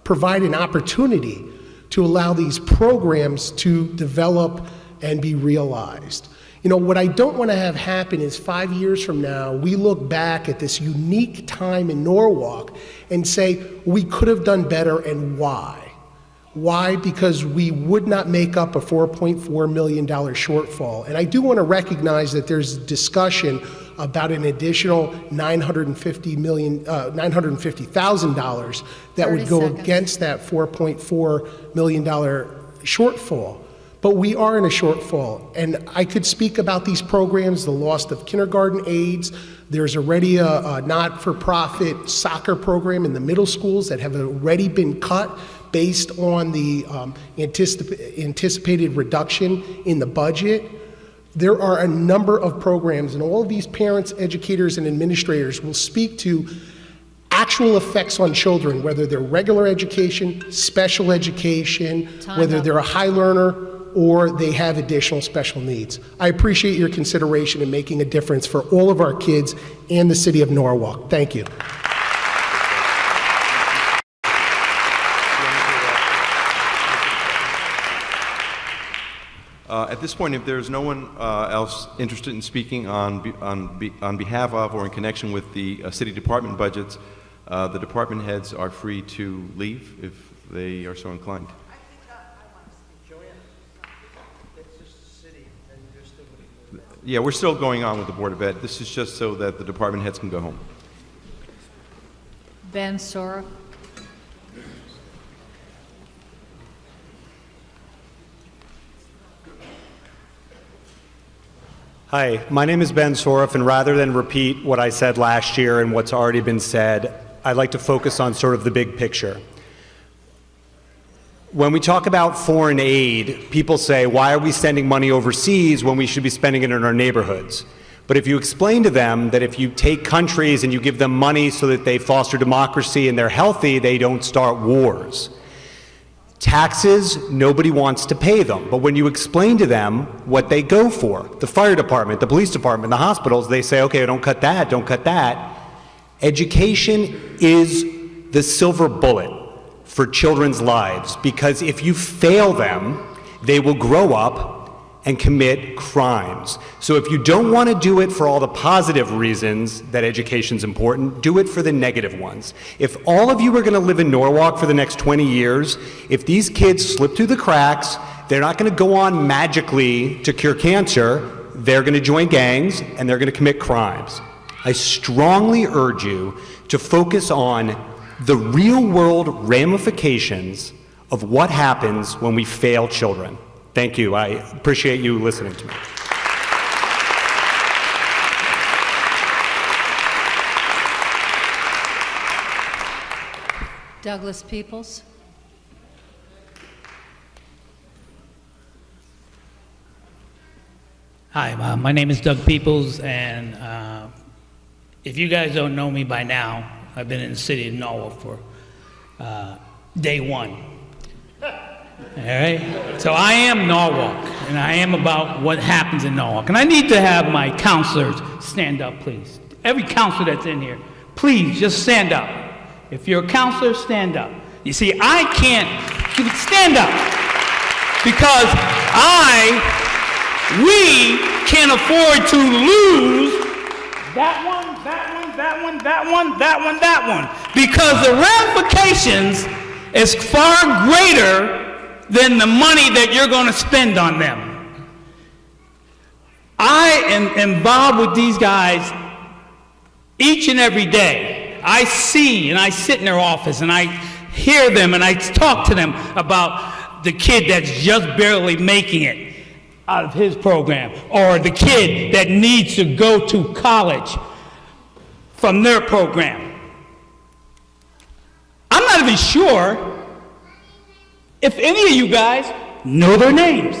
provide an opportunity to allow these programs to develop and be realized. You know, what I don't want to have happen is 5 years from now, we look back at this unique time in Norwalk and say, we could have done better, and why? Why? Because we would not make up a $4.4 million shortfall. And I do want to recognize that there's discussion about an additional $950,000 that would go against that $4.4 million shortfall. But we are in a shortfall, and I could speak about these programs, the loss of kindergarten aides. There's already a not-for-profit soccer program in the middle schools that have already been cut based on the anticipated reduction in the budget. There are a number of programs, and all of these parents, educators, and administrators will speak to actual effects on children, whether they're regular education, special education, whether they're a high learner, or they have additional special needs. I appreciate your consideration in making a difference for all of our kids and the city of Norwalk. Thank you. At this point, if there's no one else interested in speaking on behalf of or in connection with the city department budgets, the department heads are free to leave if they are so inclined. Yeah, we're still going on with the Board of Ed. This is just so that the department heads can go home. Ben Sora. Hi, my name is Ben Soroff, and rather than repeat what I said last year and what's already been said, I'd like to focus on sort of the big picture. When we talk about foreign aid, people say, why are we sending money overseas when we should be spending it in our neighborhoods? But if you explain to them that if you take countries and you give them money so that they foster democracy and they're healthy, they don't start wars. Taxes, nobody wants to pay them. But when you explain to them what they go for, the fire department, the police department, the hospitals, they say, okay, don't cut that, don't cut that. Education is the silver bullet for children's lives, because if you fail them, they will grow up and commit crimes. So if you don't want to do it for all the positive reasons that education's important, do it for the negative ones. If all of you are going to live in Norwalk for the next 20 years, if these kids slip through the cracks, they're not going to go on magically to cure cancer. They're going to join gangs and they're going to commit crimes. I strongly urge you to focus on the real-world ramifications of what happens when we fail children. Thank you. I appreciate you listening to me. Douglas Peoples. Hi, my name is Doug Peoples, and if you guys don't know me by now, I've been in the city of Norwalk for day one. All right? So I am Norwalk, and I am about what happens in Norwalk. And I need to have my counselors stand up, please. Every counselor that's in here, please just stand up. If you're a counselor, stand up. You see, I can't stand up because we can't afford to lose that one, because the ramifications is far greater than the money that you're going to spend on them. I am involved with these guys each and every day. I see and I sit in their office and I hear them and I talk to them about the kid that's just barely making it out of his program, or the kid that needs to go to college from their program. I'm not even sure if any of you guys know their names.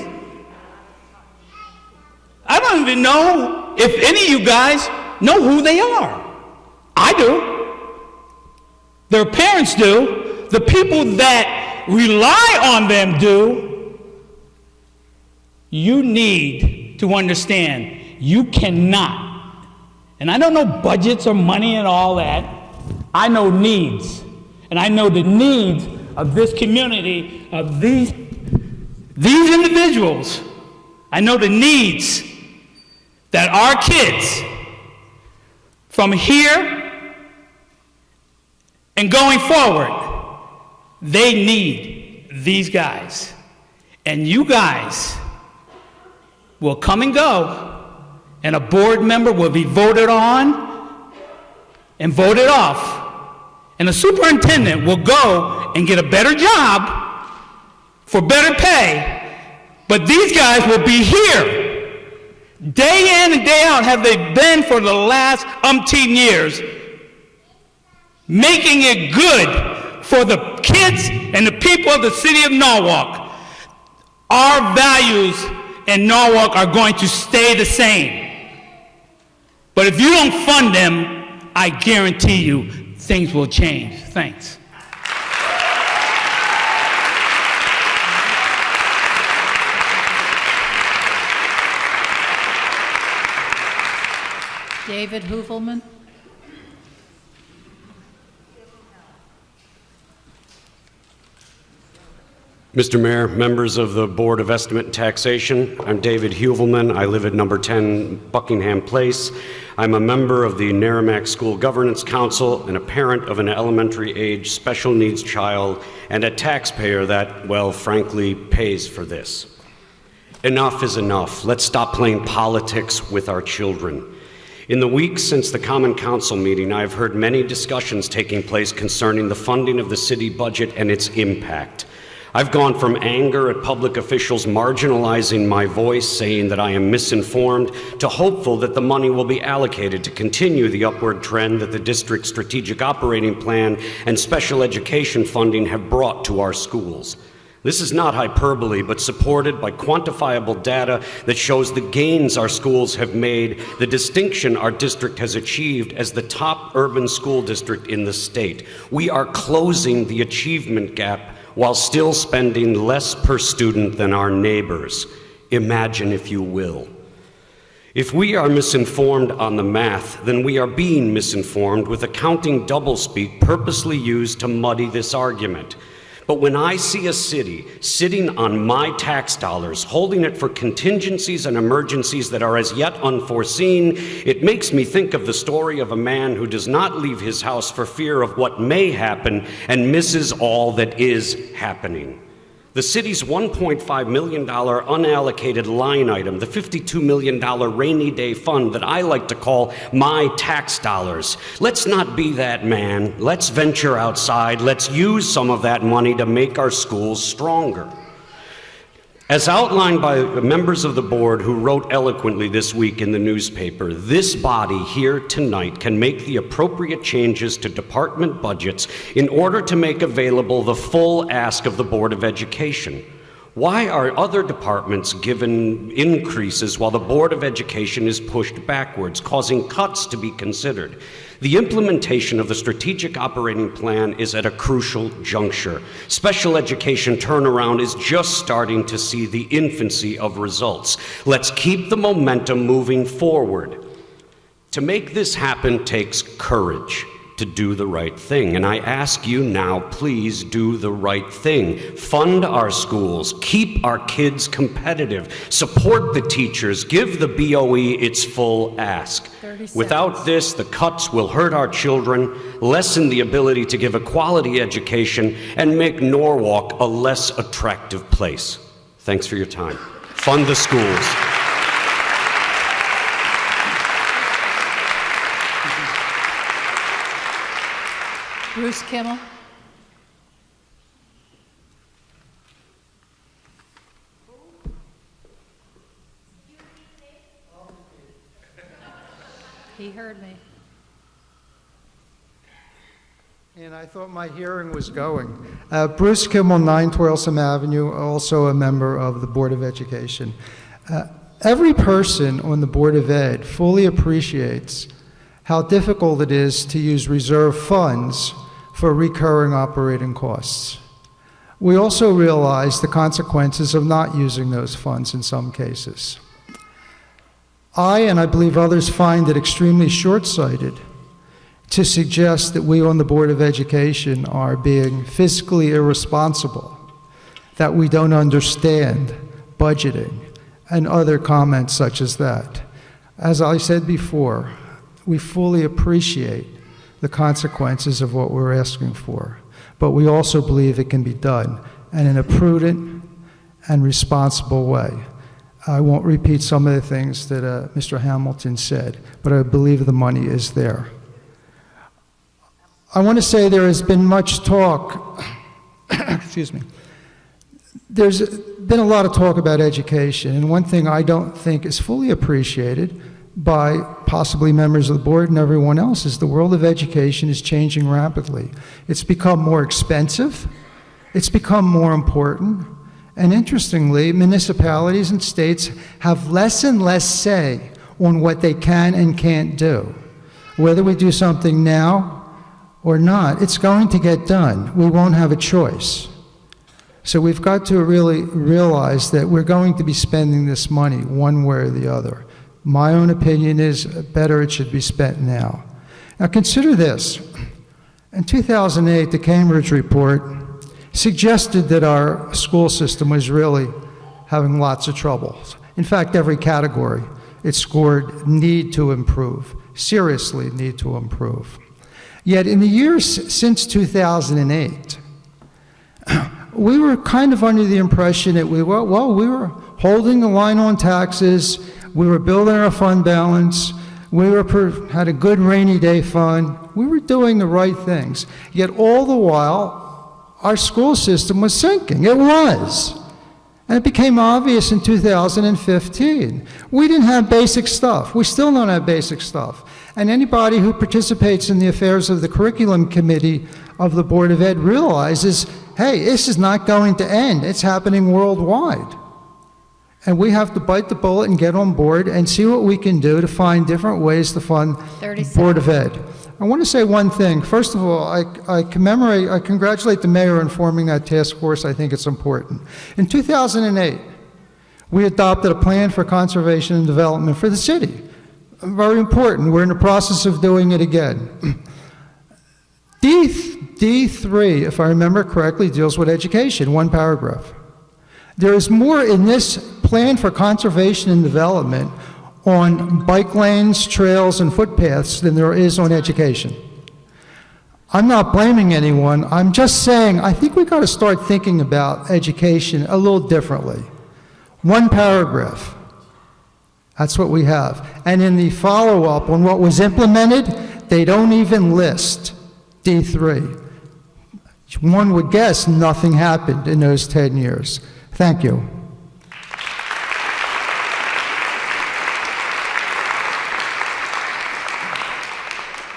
I don't even know if any of you guys know who they are. I do. Their parents do. The people that rely on them do. You need to understand, you cannot, and I don't know budgets or money and all that. I know needs. And I know the needs of this community, of these individuals. I know the needs that our kids from here and going forward, they need these guys. And you guys will come and go, and a board member will be voted on and voted off. And the superintendent will go and get a better job for better pay, but these guys will be here. Day in and day out have they been for the last umpteen years, making it good for the kids and the people of the city of Norwalk. Our values in Norwalk are going to stay the same. But if you don't fund them, I guarantee you, things will change. Thanks. David Hoovelman. Mr. Mayor, members of the Board of Estimate and Taxation, I'm David Hoovelman. I live at number 10 Buckingham Place. I'm a member of the Merrimack School Governance Council and a parent of an elementary age special needs child and a taxpayer that, well, frankly, pays for this. Enough is enough. Let's stop playing politics with our children. In the weeks since the Common Council meeting, I've heard many discussions taking place concerning the funding of the city budget and its impact. I've gone from anger at public officials marginalizing my voice, saying that I am misinformed, to hopeful that the money will be allocated to continue the upward trend that the district's strategic operating plan and special education funding have brought to our schools. This is not hyperbole, but supported by quantifiable data that shows the gains our schools have made, the distinction our district has achieved as the top urban school district in the state. We are closing the achievement gap while still spending less per student than our neighbors. Imagine, if you will. If we are misinformed on the math, then we are being misinformed with accounting doublespeak purposely used to muddy this argument. But when I see a city sitting on my tax dollars, holding it for contingencies and emergencies that are as yet unforeseen, it makes me think of the story of a man who does not leave his house for fear of what may happen and misses all that is happening. The city's $1.5 million unallocated line item, the $52 million rainy day fund that I like to call my tax dollars. Let's not be that man. Let's venture outside. Let's use some of that money to make our schools stronger. As outlined by members of the board who wrote eloquently this week in the newspaper, this body here tonight can make the appropriate changes to department budgets in order to make available the full ask of the Board of Education. Why are other departments given increases while the Board of Education is pushed backwards, causing cuts to be considered? The implementation of the strategic operating plan is at a crucial juncture. Special education turnaround is just starting to see the infancy of results. Let's keep the momentum moving forward. To make this happen takes courage to do the right thing. And I ask you now, please do the right thing. Fund our schools, keep our kids competitive, support the teachers, give the BOE its full ask. Without this, the cuts will hurt our children, lessen the ability to give a quality education, and make Norwalk a less attractive place. Thanks for your time. Fund the schools. Bruce Kimmel. He heard me. And I thought my hearing was going. Bruce Kimmel, 9 Toilsome Avenue, also a member of the Board of Education. Every person on the Board of Ed fully appreciates how difficult it is to use reserve funds for recurring operating costs. We also realize the consequences of not using those funds in some cases. And I believe others find it extremely short-sighted to suggest that we on the Board of Education are being fiscally irresponsible, that we don't understand budgeting, and other comments such as that. As I said before, we fully appreciate the consequences of what we're asking for, but we also believe it can be done, and in a prudent and responsible way. I won't repeat some of the things that Mr. Hamilton said, but I believe the money is there. I want to say there has been much talk, excuse me, there's been a lot of talk about education, and one thing I don't think is fully appreciated by possibly members of the board and everyone else is the world of education is changing rapidly. It's become more expensive, it's become more important, and interestingly, municipalities and states have less and less say on what they can and can't do. Whether we do something now or not, it's going to get done. We won't have a choice. So we've got to really realize that we're going to be spending this money one way or the other. My own opinion is better it should be spent now. Now consider this. In 2008, the Cambridge report suggested that our school system was really having lots of trouble. In fact, every category it scored need to improve, seriously need to improve. Yet in the years since 2008, we were kind of under the impression that we were holding the line on taxes, we were building our fund balance, we had a good rainy day fund, we were doing the right things. Yet all the while, our school system was sinking. It was. And it became obvious in 2015. We didn't have basic stuff. We still don't have basic stuff. And anybody who participates in the affairs of the curriculum committee of the Board of Ed realizes, hey, this is not going to end. It's happening worldwide. And we have to bite the bullet and get on board and see what we can do to find different ways to fund the Board of Ed. I want to say one thing. First of all, I congratulate the mayor on forming that task force. I think it's important. In 2008, we adopted a plan for conservation and development for the city. Very important. We're in the process of doing it again. D3, if I remember correctly, deals with education, one paragraph. There is more in this plan for conservation and development on bike lanes, trails, and footpaths than there is on education. I'm not blaming anyone. I'm just saying I think we've got to start thinking about education a little differently. One paragraph. That's what we have. And in the follow-up on what was implemented, they don't even list D3. One would guess nothing happened in those 10 years. Thank you.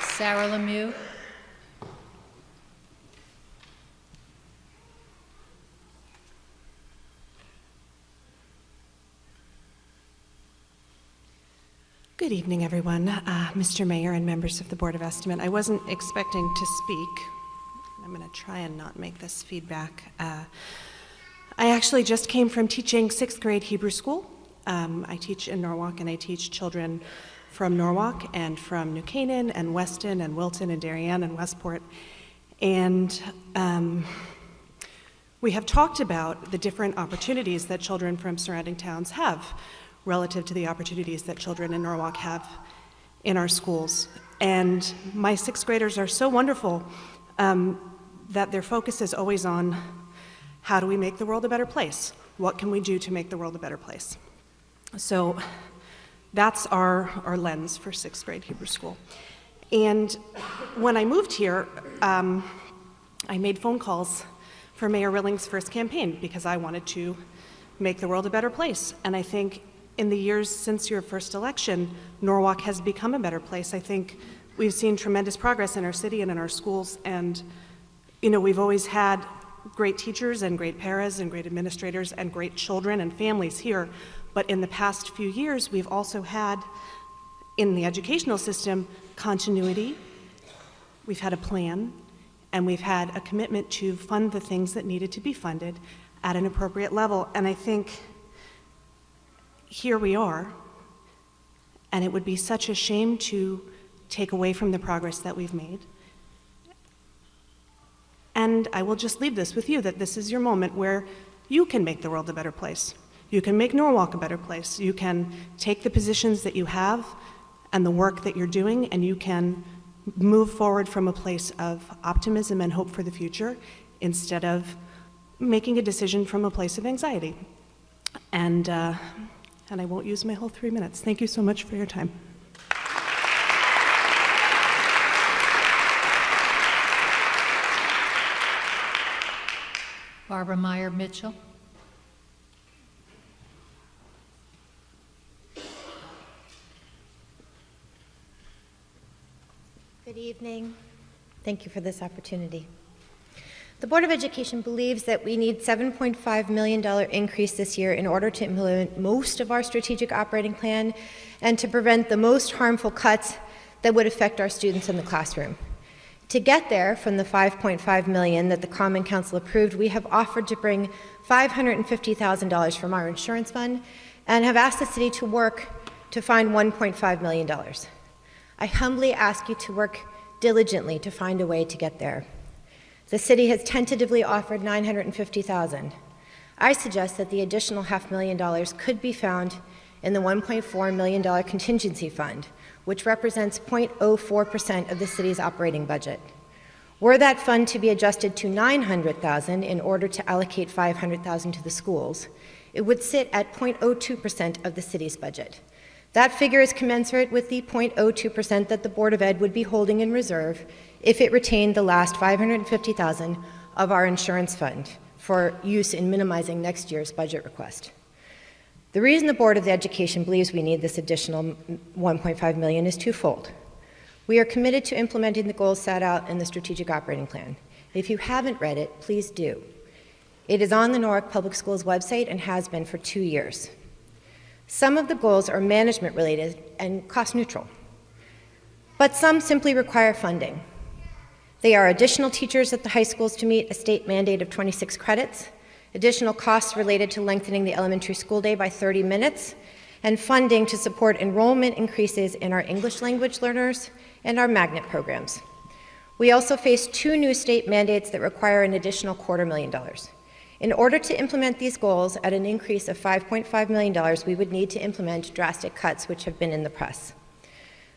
Sarah Lemieux. Good evening, everyone. Mr. Mayor and members of the Board of Estimate. I wasn't expecting to speak. I'm going to try and not make this feedback. I actually just came from teaching 6th grade Hebrew school. I teach in Norwalk, and I teach children from Norwalk and from New Canaan and Weston and Wilton and Darien and Westport. And we have talked about the different opportunities that children from surrounding towns have relative to the opportunities that children in Norwalk have in our schools. And my 6th graders are so wonderful that their focus is always on how do we make the world a better place? What can we do to make the world a better place? So that's our lens for 6th grade Hebrew school. And when I moved here, I made phone calls for Mayor Rilling's first campaign because I wanted to make the world a better place. And I think in the years since your first election, Norwalk has become a better place. I think we've seen tremendous progress in our city and in our schools. And, you know, we've always had great teachers and great paras and great administrators and great children and families here. But in the past few years, we've also had, in the educational system, continuity. We've had a plan, and we've had a commitment to fund the things that needed to be funded at an appropriate level. And I think here we are, and it would be such a shame to take away from the progress that we've made. And I will just leave this with you, that this is your moment where you can make the world a better place. You can make Norwalk a better place. You can take the positions that you have and the work that you're doing, and you can move forward from a place of optimism and hope for the future instead of making a decision from a place of anxiety. And I won't use my whole 3 minutes. Thank you so much for your time. Barbara Meyer Mitchell. Good evening. Thank you for this opportunity. The Board of Education believes that we need $7.5 million increase this year in order to implement most of our strategic operating plan and to prevent the most harmful cuts that would affect our students in the classroom. To get there from the $5.5 million that the Common Council approved, we have offered to bring $550,000 from our insurance fund and have asked the city to work to find $1.5 million. I humbly ask you to work diligently to find a way to get there. The city has tentatively offered $950,000. I suggest that the additional $500,000 could be found in the $1.4 million contingency fund, which represents 0.04% of the city's operating budget. Were that fund to be adjusted to $900,000 in order to allocate $500,000 to the schools, it would sit at 0.02% of the city's budget. That figure is commensurate with the 0.02% that the Board of Ed would be holding in reserve if it retained the last $550,000 of our insurance fund for use in minimizing next year's budget request. The reason the Board of Education believes we need this additional $1.5 million is twofold. We are committed to implementing the goals set out in the Strategic Operating Plan. If you haven't read it, please do. It is on the Norwalk Public Schools website and has been for 2 years. Some of the goals are management related and cost neutral, but some simply require funding. They are additional teachers at the high schools to meet a state mandate of 26 credits, additional costs related to lengthening the elementary school day by 30 minutes, and funding to support enrollment increases in our English language learners and our magnet programs. We also face 2 new state mandates that require an additional $250,000. In order to implement these goals at an increase of $5.5 million, we would need to implement drastic cuts, which have been in the press.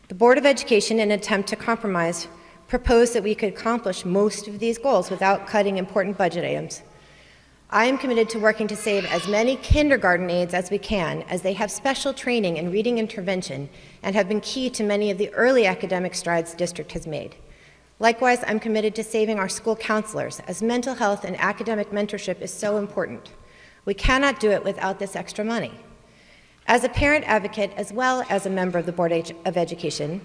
The Board of Education, in an attempt to compromise, proposed that we could accomplish most of these goals without cutting important budget items. I am committed to working to save as many kindergarten aides as we can, as they have special training in reading intervention and have been key to many of the early academic strides the district has made. Likewise, I'm committed to saving our school counselors, as mental health and academic mentorship is so important. We cannot do it without this extra money. As a parent advocate, as well as a member of the Board of Education,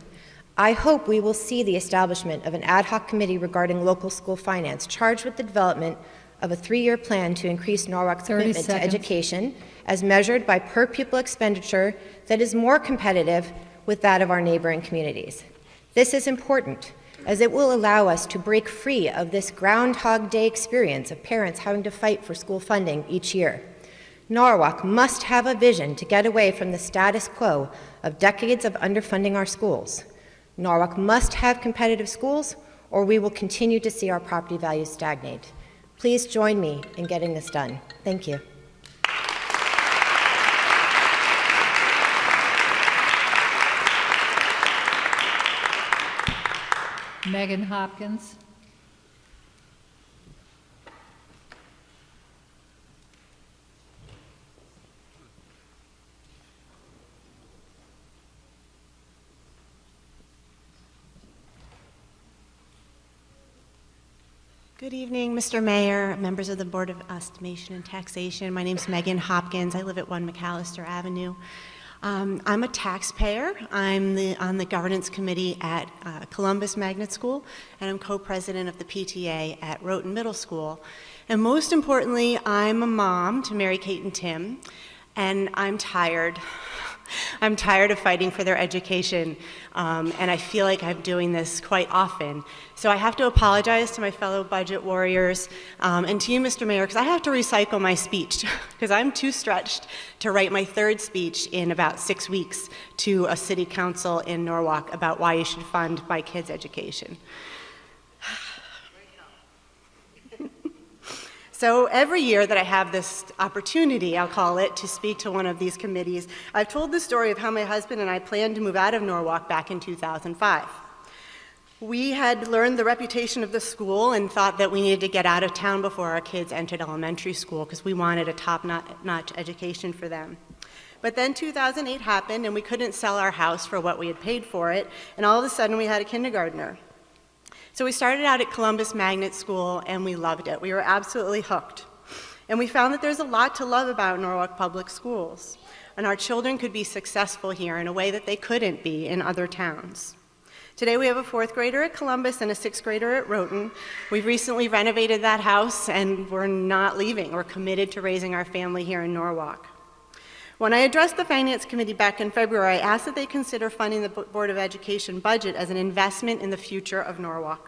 I hope we will see the establishment of an ad hoc committee regarding local school finance, charged with the development of a 3-year plan to increase Norwalk's commitment to education as measured by per pupil expenditure that is more competitive with that of our neighboring communities. This is important, as it will allow us to break free of this Groundhog Day experience of parents having to fight for school funding each year. Norwalk must have a vision to get away from the status quo of decades of underfunding our schools. Norwalk must have competitive schools, or we will continue to see our property values stagnate. Please join me in getting this done. Thank you. Megan Hopkins. Good evening, Mr. Mayor, members of the Board of Estimation and Taxation. My name is Megan Hopkins. I live at 1 McAllister Avenue. I'm a taxpayer. I'm on the governance committee at Columbus Magnet School, and I'm co-president of the PTA at Rhoton Middle School. And most importantly, I'm a mom to Mary Kate and Tim, and I'm tired. I'm tired of fighting for their education, and I feel like I'm doing this quite often. So I have to apologize to my fellow budget warriors and to you, Mr. Mayor, because I have to recycle my speech because I'm too stretched to write my third speech in about 6 weeks to a city council in Norwalk about why you should fund my kids' education. So every year that I have this opportunity, I'll call it, to speak to one of these committees, I've told the story of how my husband and I planned to move out of Norwalk back in 2005. We had learned the reputation of the school and thought that we needed to get out of town before our kids entered elementary school because we wanted a top-notch education for them. But then 2008 happened and we couldn't sell our house for what we had paid for it, and all of a sudden we had a kindergartner. So we started out at Columbus Magnet School and we loved it. We were absolutely hooked. And we found that there's a lot to love about Norwalk Public Schools. And our children could be successful here in a way that they couldn't be in other towns. Today we have a 4th grader at Columbus and a 6th grader at Rhoton. We've recently renovated that house and we're not leaving. We're committed to raising our family here in Norwalk. When I addressed the Finance Committee back in February, I asked that they consider funding the Board of Education budget as an investment in the future of Norwalk.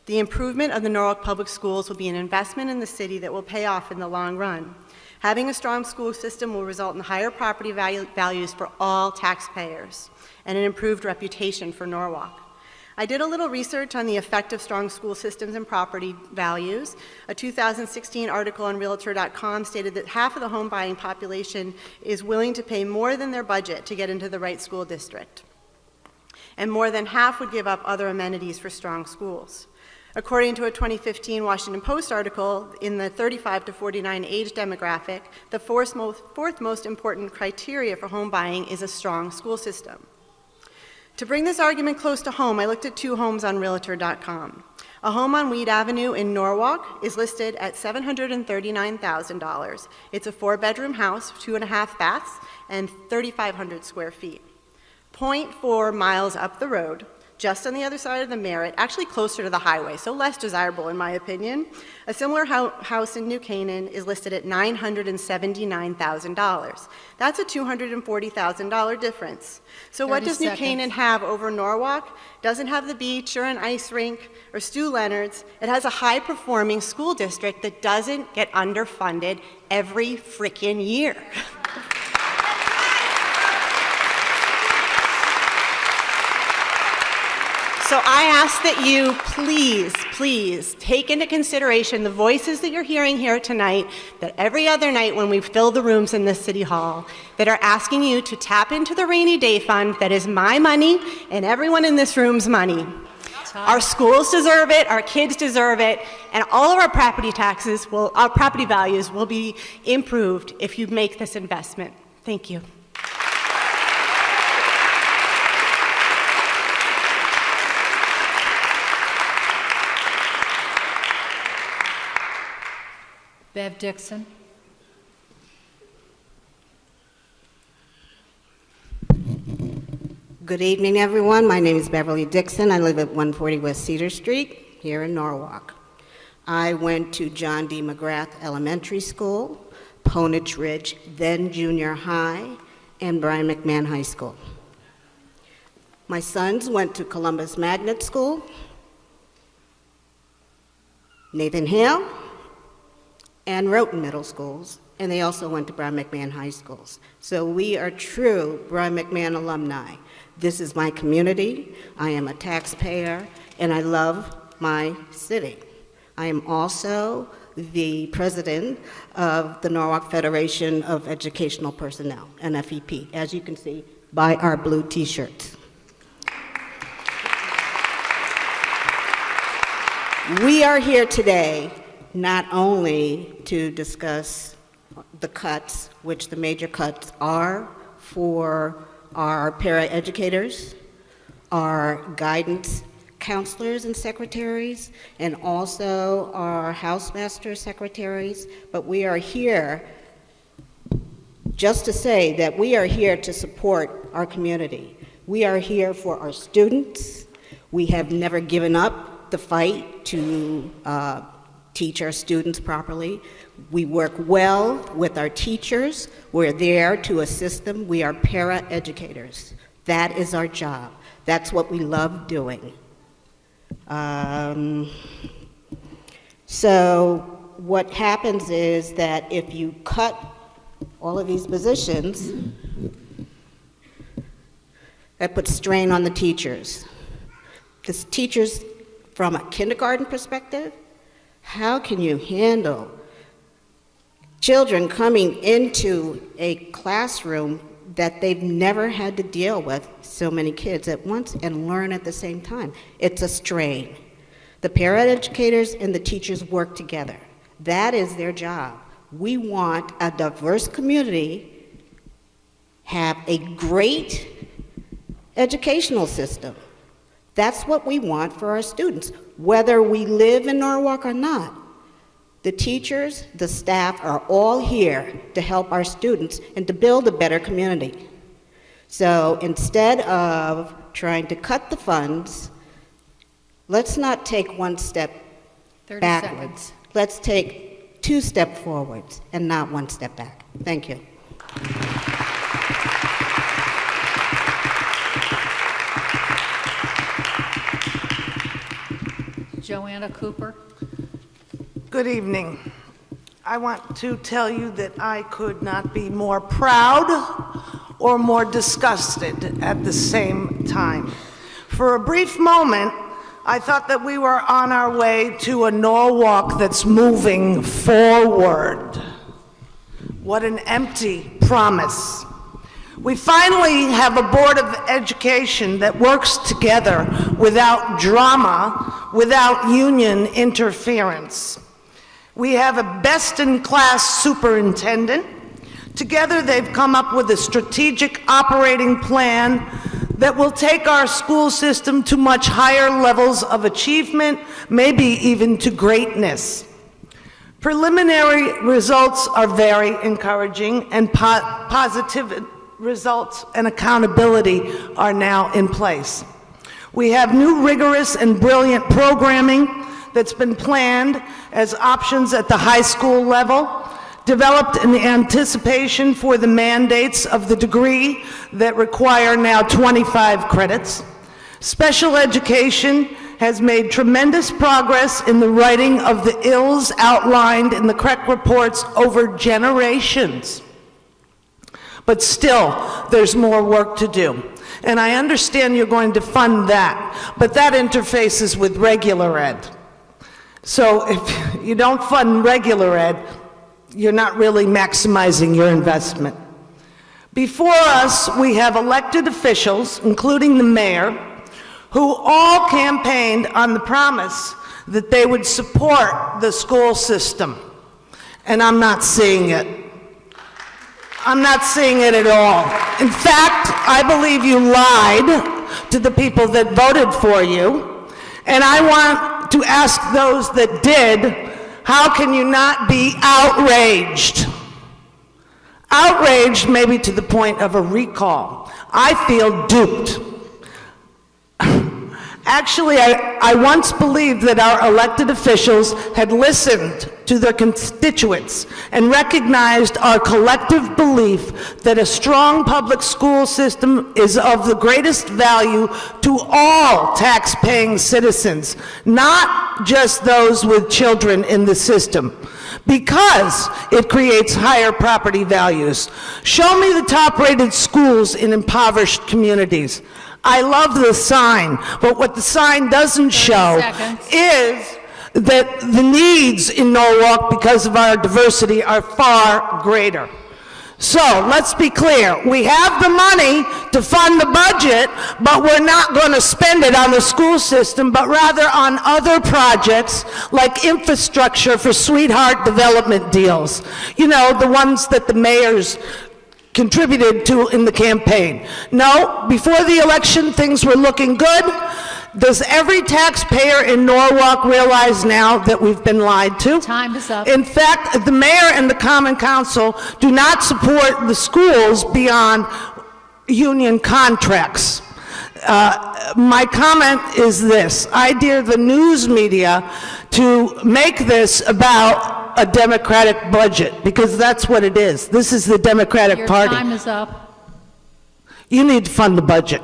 The improvement of the Norwalk Public Schools will be an investment in the city that will pay off in the long run. Having a strong school system will result in higher property values for all taxpayers and an improved reputation for Norwalk. I did a little research on the effect of strong school systems and property values. A 2016 article on Realtor.com stated that half of the home buying population is willing to pay more than their budget to get into the right school district. And more than half would give up other amenities for strong schools. According to a 2015 Washington Post article, in the 35 to 49 age demographic, the fourth most important criteria for home buying is a strong school system. To bring this argument close to home, I looked at 2 homes on Realtor.com. A home on Weed Avenue in Norwalk is listed at $739,000. It's a 4-bedroom house, 2.5 baths, and 3,500 square feet. 0.4 miles up the road, just on the other side of the Merritt, actually closer to the highway, so less desirable in my opinion. A similar house in New Canaan is listed at $979,000. That's a $240,000 difference. So what does New Canaan have over Norwalk? Doesn't have the beach or an ice rink or Stu Leonard's. It has a high-performing school district that doesn't get underfunded every frickin' year. So I ask that you please take into consideration the voices that you're hearing here tonight, that every other night when we fill the rooms in this city hall, that are asking you to tap into the rainy day fund that is my money and everyone in this room's money. Our schools deserve it, our kids deserve it, and all of our property values will be improved if you make this investment. Thank you. Bev Dixon. Good evening, everyone. My name is Beverly Dixon. I live at 140 West Cedar Street here in Norwalk. I went to John D. McGrath Elementary School, Ponich Ridge, then Junior High, and Brian McMahon High School. My sons went to Columbus Magnet School, Nathan Hale, and Rhoton Middle Schools, and they also went to Brian McMahon High Schools. So we are true Brian McMahon alumni. This is my community, I am a taxpayer, and I love my city. I am also the president of the Norwalk Federation of Educational Personnel, NFEP, as you can see by our blue t-shirts. We are here today not only to discuss the cuts, which the major cuts are for our paraeducators, our guidance counselors and secretaries, and also our housemaster secretaries, but we are here just to say that we are here to support our community. We are here for our students. We have never given up the fight to teach our students properly. We work well with our teachers. We're there to assist them. We are paraeducators. That is our job. That's what we love doing. So what happens is that if you cut all of these positions, that puts strain on the teachers. Because teachers, from a kindergarten perspective, how can you handle children coming into a classroom that they've never had to deal with so many kids at once and learn at the same time? It's a strain. The paraeducators and the teachers work together. That is their job. We want a diverse community, have a great educational system. That's what we want for our students, whether we live in Norwalk or not. The teachers, the staff are all here to help our students and to build a better community. So instead of trying to cut the funds, let's not take one step 30 backwards. seconds. Let's take 2 steps forwards and not 1 step back. Thank you. Joanna Cooper. Good evening. I want to tell you that I could not be more proud or more disgusted at the same time. For a brief moment, I thought that we were on our way to a Norwalk that's moving forward. What an empty promise. We finally have a Board of Education that works together without drama, without union interference. We have a best-in-class superintendent. Together, they've come up with a strategic operating plan that will take our school system to much higher levels of achievement, maybe even to greatness. Preliminary results are very encouraging, and positive results and accountability are now in place. We have new rigorous and brilliant programming that's been planned as options at the high school level, developed in anticipation for the mandates of the degree that require now 25 credits. Special education has made tremendous progress in the writing of the ills outlined in the CREC reports over generations. But still, there's more work to do. And I understand you're going to fund that, but that interfaces with regular ed. So if you don't fund regular ed, you're not really maximizing your investment. Before us, we have elected officials, including the mayor, who all campaigned on the promise that they would support the school system. And I'm not seeing it. I'm not seeing it at all. In fact, I believe you lied to the people that voted for you, and I want to ask those that did, how can you not be outraged? Outraged maybe to the point of a recall. I feel duped. Actually, I once believed that our elected officials had listened to their constituents and recognized our collective belief that a strong public school system is of the greatest value to all tax-paying citizens, not just those with children in the system, because it creates higher property values. Show me the top-rated schools in impoverished communities. I love the sign, but what the sign doesn't show is that the needs in Norwalk, because of our diversity, are far greater. So let's be clear. We have the money to fund the budget, but we're not going to spend it on the school system, but rather on other projects like infrastructure for sweetheart development deals. You know, the ones that the mayors contributed to in the campaign. No, before the election, things were looking good. Does every taxpayer in Norwalk realize now that we've been lied to? Time is up. In fact, the mayor and the common council do not support the schools beyond union contracts. My comment is this: I dare the news media to make this about a Democratic budget, because that's what it is. This is the Democratic Party. Your time is up. You need to fund the budget,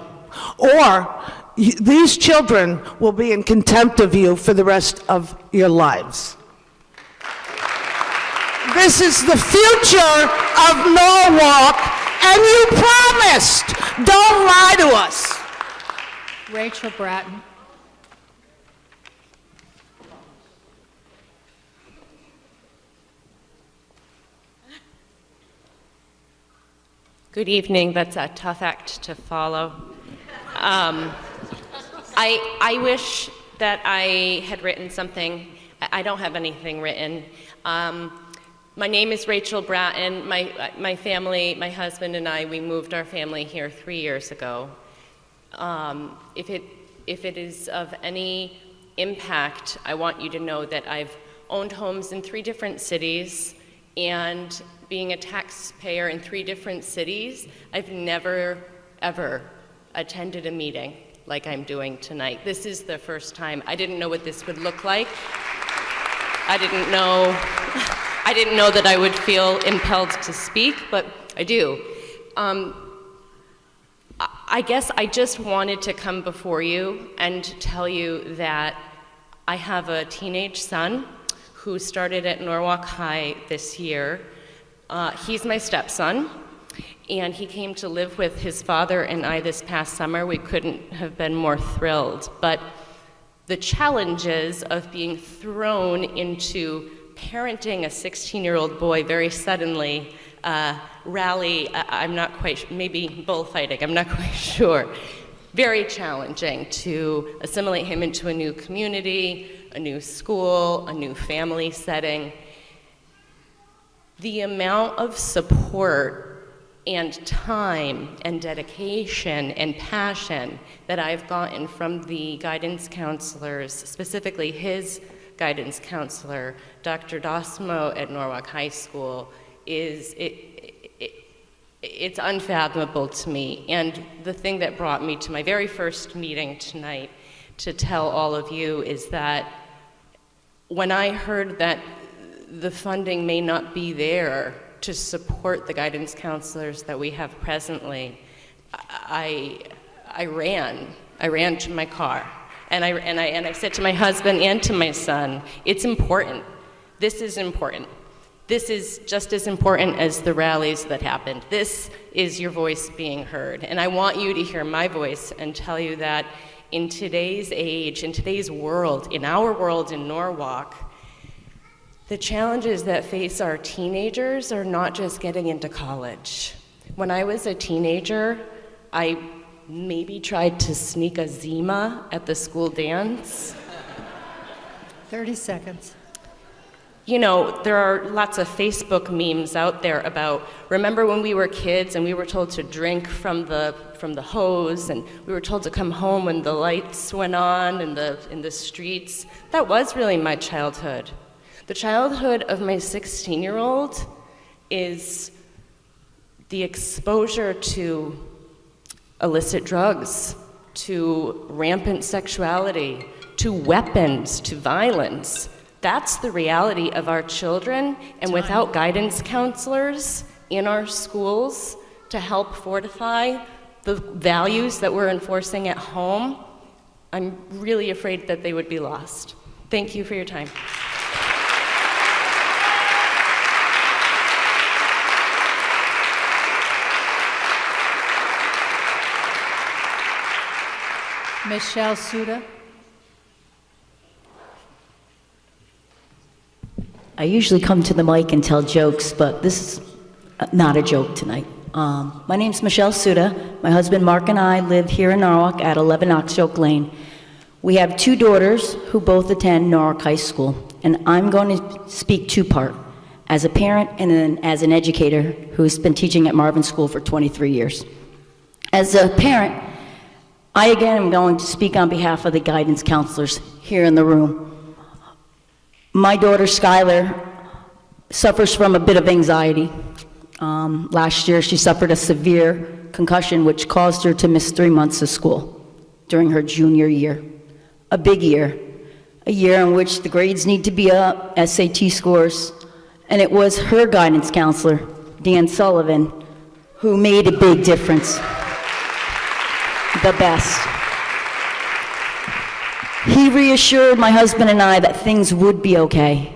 or these children will be in contempt of you for the rest of your lives. This is the future of Norwalk, and you promised. Don't lie to us. Rachel Bratton. Good evening. That's a tough act to follow. I wish that I had written something. I don't have anything written. My name is Rachel Bratton. My family, my husband and I, we moved our family here 3 years ago. If it is of any impact, I want you to know that I've owned homes in 3 different cities, and being a taxpayer in 3 different cities, I've never, ever attended a meeting like I'm doing tonight. This is the first time. I didn't know what this would look like. I didn't know that I would feel impelled to speak, but I do. I guess I just wanted to come before you and tell you that I have a teenage son who started at Norwalk High this year. He's my stepson, and he came to live with his father and I this past summer. We couldn't have been more thrilled, but the challenges of being thrown into parenting a 16-year-old boy very suddenly, I'm not quite, maybe bullfighting, I'm not quite sure. Very challenging to assimilate him into a new community, a new school, a new family setting. The amount of support and time and dedication and passion that I've gotten from the guidance counselors, specifically his guidance counselor, Dr. Dosmo at Norwalk High School, it's unfathomable to me. And the thing that brought me to my very first meeting tonight to tell all of you is that when I heard that the funding may not be there to support the guidance counselors that we have presently, I ran to my car. And I said to my husband and to my son, it's important. This is important. This is just as important as the rallies that happened. This is your voice being heard. And I want you to hear my voice and tell you that in today's age, in today's world, in our world in Norwalk, the challenges that face our teenagers are not just getting into college. When I was a teenager, I maybe tried to sneak a Zima at the school dance. 30 seconds. You know, there are lots of Facebook memes out there about, remember when we were kids and we were told to drink from the hose, and we were told to come home when the lights went on in the streets? That was really my childhood. The childhood of my 16-year-old is the exposure to illicit drugs, to rampant sexuality, to weapons, to violence. That's the reality of our children, and without guidance counselors in our schools to help fortify the values that we're enforcing at home, I'm really afraid that they would be lost. Thank you for your time. Michelle Suda. I usually come to the mic and tell jokes, but this is not a joke tonight. My name's Michelle Suda. My husband Mark and I live here in Norwalk at 11 Oak Lane. We have two daughters who both attend Norwalk High School, and I'm going to speak two-part, as a parent and then as an educator who's been teaching at Marvin School for 23 years. As a parent, I again am going to speak on behalf of the guidance counselors here in the room. My daughter Skylar suffers from a bit of anxiety. Last year she suffered a severe concussion which caused her to miss 3 months of school during her junior year. A big year, a year in which the grades need to be up, SAT scores, and it was her guidance counselor, Dan Sullivan, who made a big difference. The best. He reassured my husband and I that things would be okay,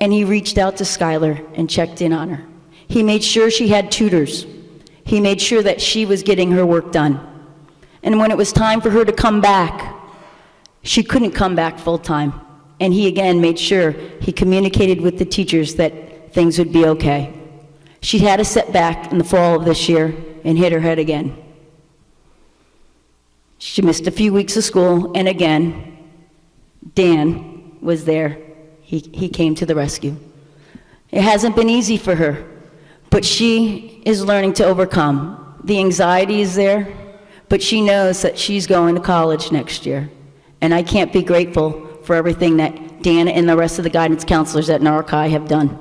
and he reached out to Skylar and checked in on her. He made sure she had tutors. He made sure that she was getting her work done. And when it was time for her to come back, she couldn't come back full time. And he again made sure he communicated with the teachers that things would be okay. She had a setback in the fall of this year and hit her head again. She missed a few weeks of school, and again, Dan was there. He came to the rescue. It hasn't been easy for her, but she is learning to overcome. The anxiety is there, but she knows that she's going to college next year. And I can't be grateful for everything that Dan and the rest of the guidance counselors at Norwalk High have done.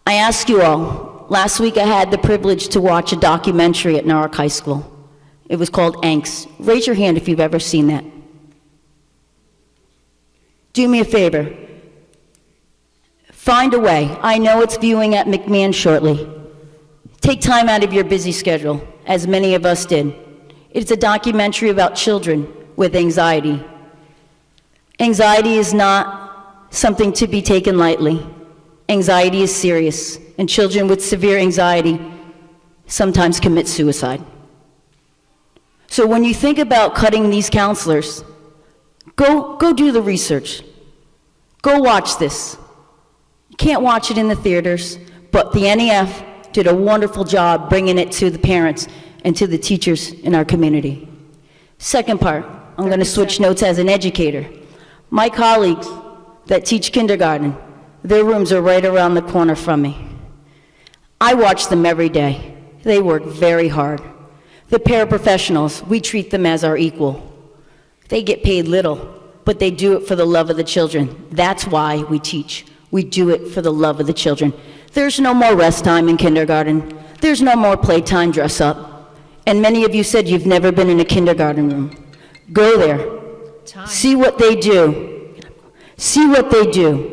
I ask you all, last week I had the privilege to watch a documentary at Norwalk High School. It was called Angst. Raise your hand if you've ever seen that. Do me a favor. Find a way. I know it's viewing at McMahon shortly. Take time out of your busy schedule, as many of us did. It's a documentary about children with anxiety. Anxiety is not something to be taken lightly. Anxiety is serious, and children with severe anxiety sometimes commit suicide. So when you think about cutting these counselors, go do the research. Go watch this. You can't watch it in the theaters, but the NEF did a wonderful job bringing it to the parents and to the teachers in our community. Second part, I'm going to switch notes as an educator. My colleagues that teach kindergarten, their rooms are right around the corner from me. I watch them every day. They work very hard. The paraprofessionals, we treat them as our equal. They get paid little, but they do it for the love of the children. That's why we teach. We do it for the love of the children. There's no more rest time in kindergarten. There's no more playtime dress up. And many of you said you've never been in a kindergarten room. Go there. See what they do. See what they do.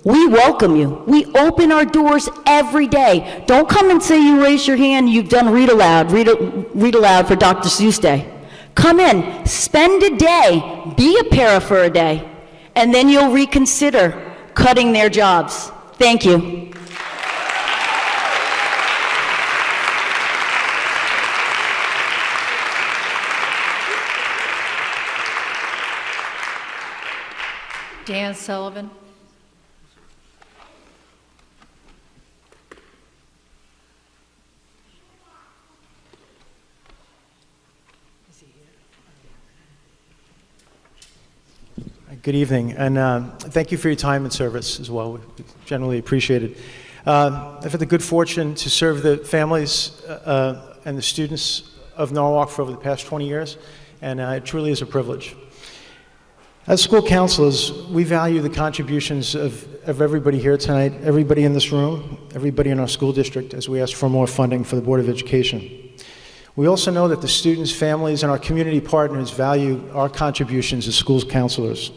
We welcome you. We open our doors every day. Don't come and say you raised your hand, you've done read aloud for Dr. Seuss Day. Come in, spend a day, be a para for a day, and then you'll reconsider cutting their jobs. Thank you. Dan Sullivan. Good evening, and thank you for your time and service as well. We generally appreciate it. I've had the good fortune to serve the families and the students of Norwalk for over the past 20 years, and it truly is a privilege. As school counselors, we value the contributions of everybody here tonight, everybody in this room, everybody in our school district, as we ask for more funding for the Board of Education. We also know that the students, families, and our community partners value our contributions as school counselors.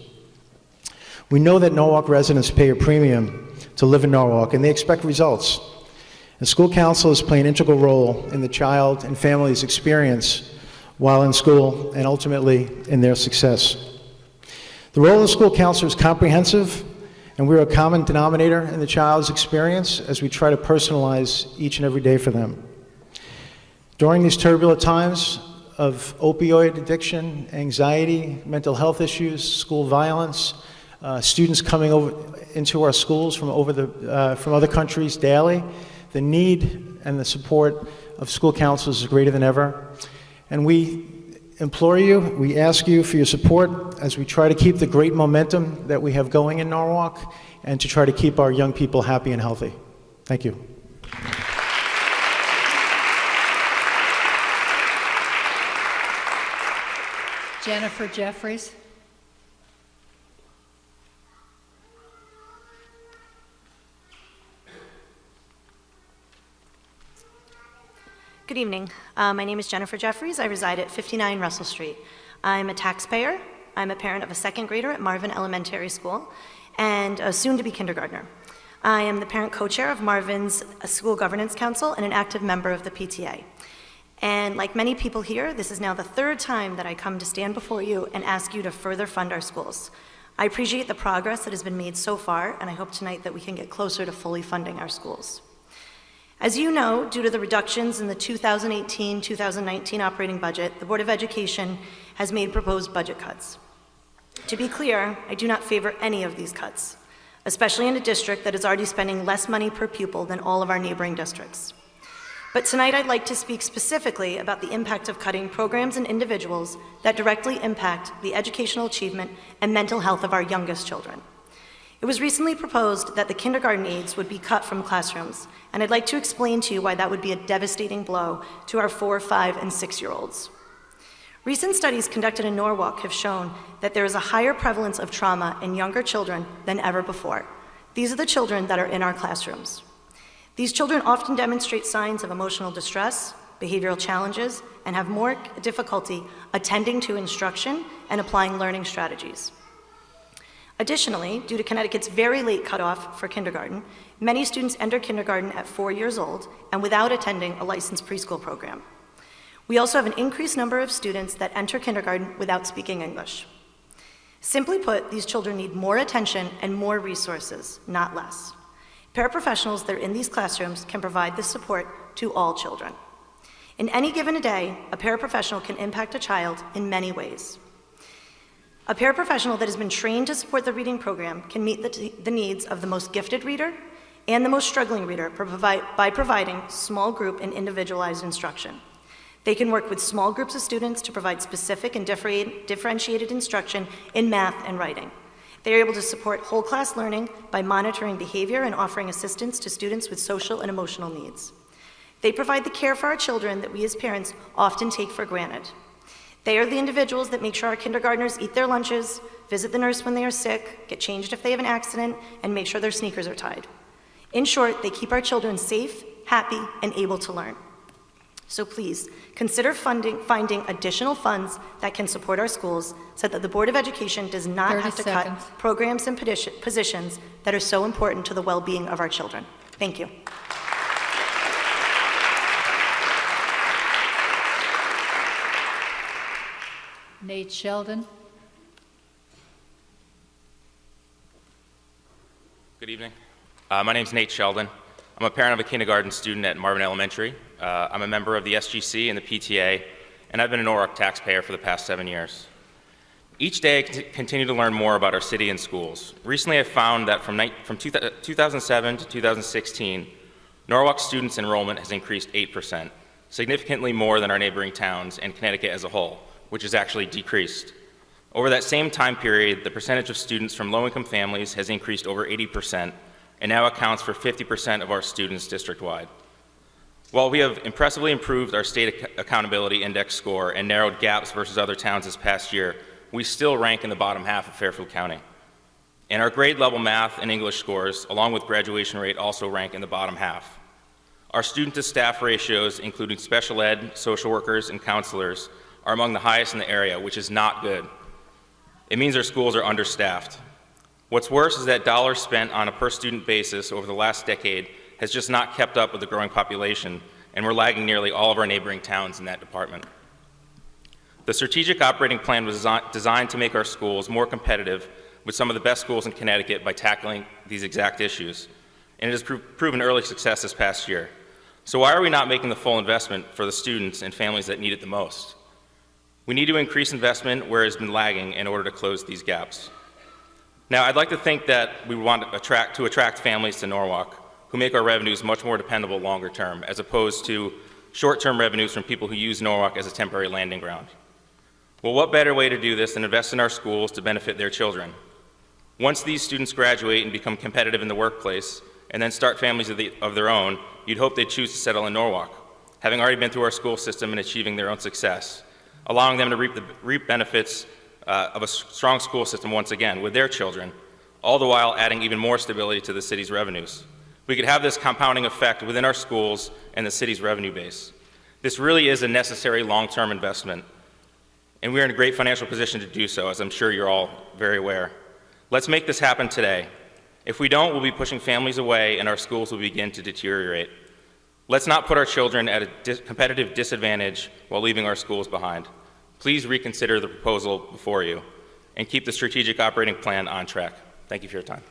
We know that Norwalk residents pay a premium to live in Norwalk, and they expect results. And school counselors play an integral role in the child and family's experience while in school and ultimately in their success. The role of the school counselor is comprehensive, and we're a common denominator in the child's experience as we try to personalize each and every day for them. During these turbulent times of opioid addiction, anxiety, mental health issues, school violence, students coming into our schools from other countries daily, the need and the support of school counselors is greater than ever. And we implore you, we ask you for your support as we try to keep the great momentum that we have going in Norwalk and to try to keep our young people happy and healthy. Thank you. Jennifer Jeffries. Good evening. My name is Jennifer Jeffries. I reside at 59 Russell Street. I'm a taxpayer. I'm a parent of a second grader at Marvin Elementary School and a soon-to-be kindergartner. I am the parent co-chair of Marvin's School Governance Council and an active member of the PTA. And like many people here, this is now the third time that I come to stand before you and ask you to further fund our schools. I appreciate the progress that has been made so far, and I hope tonight that we can get closer to fully funding our schools. As you know, due to the reductions in the 2018-2019 operating budget, the Board of Education has made proposed budget cuts. To be clear, I do not favor any of these cuts, especially in a district that is already spending less money per pupil than all of our neighboring districts. But tonight I'd like to speak specifically about the impact of cutting programs and individuals that directly impact the educational achievement and mental health of our youngest children. It was recently proposed that the kindergarten aides would be cut from classrooms, and I'd like to explain to you why that would be a devastating blow to our 4-, 5-, and 6-year-olds. Recent studies conducted in Norwalk have shown that there is a higher prevalence of trauma in younger children than ever before. These are the children that are in our classrooms. These children often demonstrate signs of emotional distress, behavioral challenges, and have more difficulty attending to instruction and applying learning strategies. Additionally, due to Connecticut's very late cutoff for kindergarten, many students enter kindergarten at 4 years old and without attending a licensed preschool program. We also have an increased number of students that enter kindergarten without speaking English. Simply put, these children need more attention and more resources, not less. Paraprofessionals that are in these classrooms can provide this support to all children. In any given day, a paraprofessional can impact a child in many ways. A paraprofessional that has been trained to support the reading program can meet the needs of the most gifted reader and the most struggling reader by providing small group and individualized instruction. They can work with small groups of students to provide specific and differentiated instruction in math and writing. They are able to support whole class learning by monitoring behavior and offering assistance to students with social and emotional needs. They provide the care for our children that we as parents often take for granted. They are the individuals that make sure our kindergartners eat their lunches, visit the nurse when they are sick, get changed if they have an accident, and make sure their sneakers are tied. In short, they keep our children safe, happy, and able to learn. So please, consider finding additional funds that can support our schools so that the Board of Education does not have to cut programs and positions that are so important to the well-being of our children. Thank you. Nate Sheldon. Good evening. My name is Nate Sheldon. I'm a parent of a kindergarten student at Marvin Elementary. I'm a member of the SGC and the PTA, and I've been a Norwalk taxpayer for the past 7 years. Each day I continue to learn more about our city and schools. Recently I found that from 2007 to 2016, Norwalk students' enrollment has increased 8%, significantly more than our neighboring towns and Connecticut as a whole, which has actually decreased. Over that same time period, the percentage of students from low-income families has increased over 80% and now accounts for 50% of our students district-wide. While we have impressively improved our state accountability index score and narrowed gaps versus other towns this past year, we still rank in the bottom half of Fairfield County. And our grade level math and English scores, along with graduation rate, also rank in the bottom half. Our student-to-staff ratios, including special ed, social workers, and counselors, are among the highest in the area, which is not good. It means our schools are understaffed. What's worse is that dollars spent on a per-student basis over the last decade has just not kept up with the growing population, and we're lagging nearly all of our neighboring towns in that department. The strategic operating plan was designed to make our schools more competitive with some of the best schools in Connecticut by tackling these exact issues, and it has proven early success this past year. So why are we not making the full investment for the students and families that need it the most? We need to increase investment where it has been lagging in order to close these gaps. Now, I'd like to think that we want to attract families to Norwalk who make our revenues much more dependable longer term, as opposed to short-term revenues from people who use Norwalk as a temporary landing ground. Well, what better way to do this than invest in our schools to benefit their children? Once these students graduate and become competitive in the workplace, and then start families of their own, you'd hope they'd choose to settle in Norwalk, having already been through our school system and achieving their own success, allowing them to reap benefits of a strong school system once again with their children, all the while adding even more stability to the city's revenues. We could have this compounding effect within our schools and the city's revenue base. This really is a necessary long-term investment, and we're in a great financial position to do so, as I'm sure you're all very aware. Let's make this happen today. If we don't, we'll be pushing families away and our schools will begin to deteriorate. Let's not put our children at a competitive disadvantage while leaving our schools behind. Please reconsider the proposal before you and keep the strategic operating plan on track. Thank you for your time.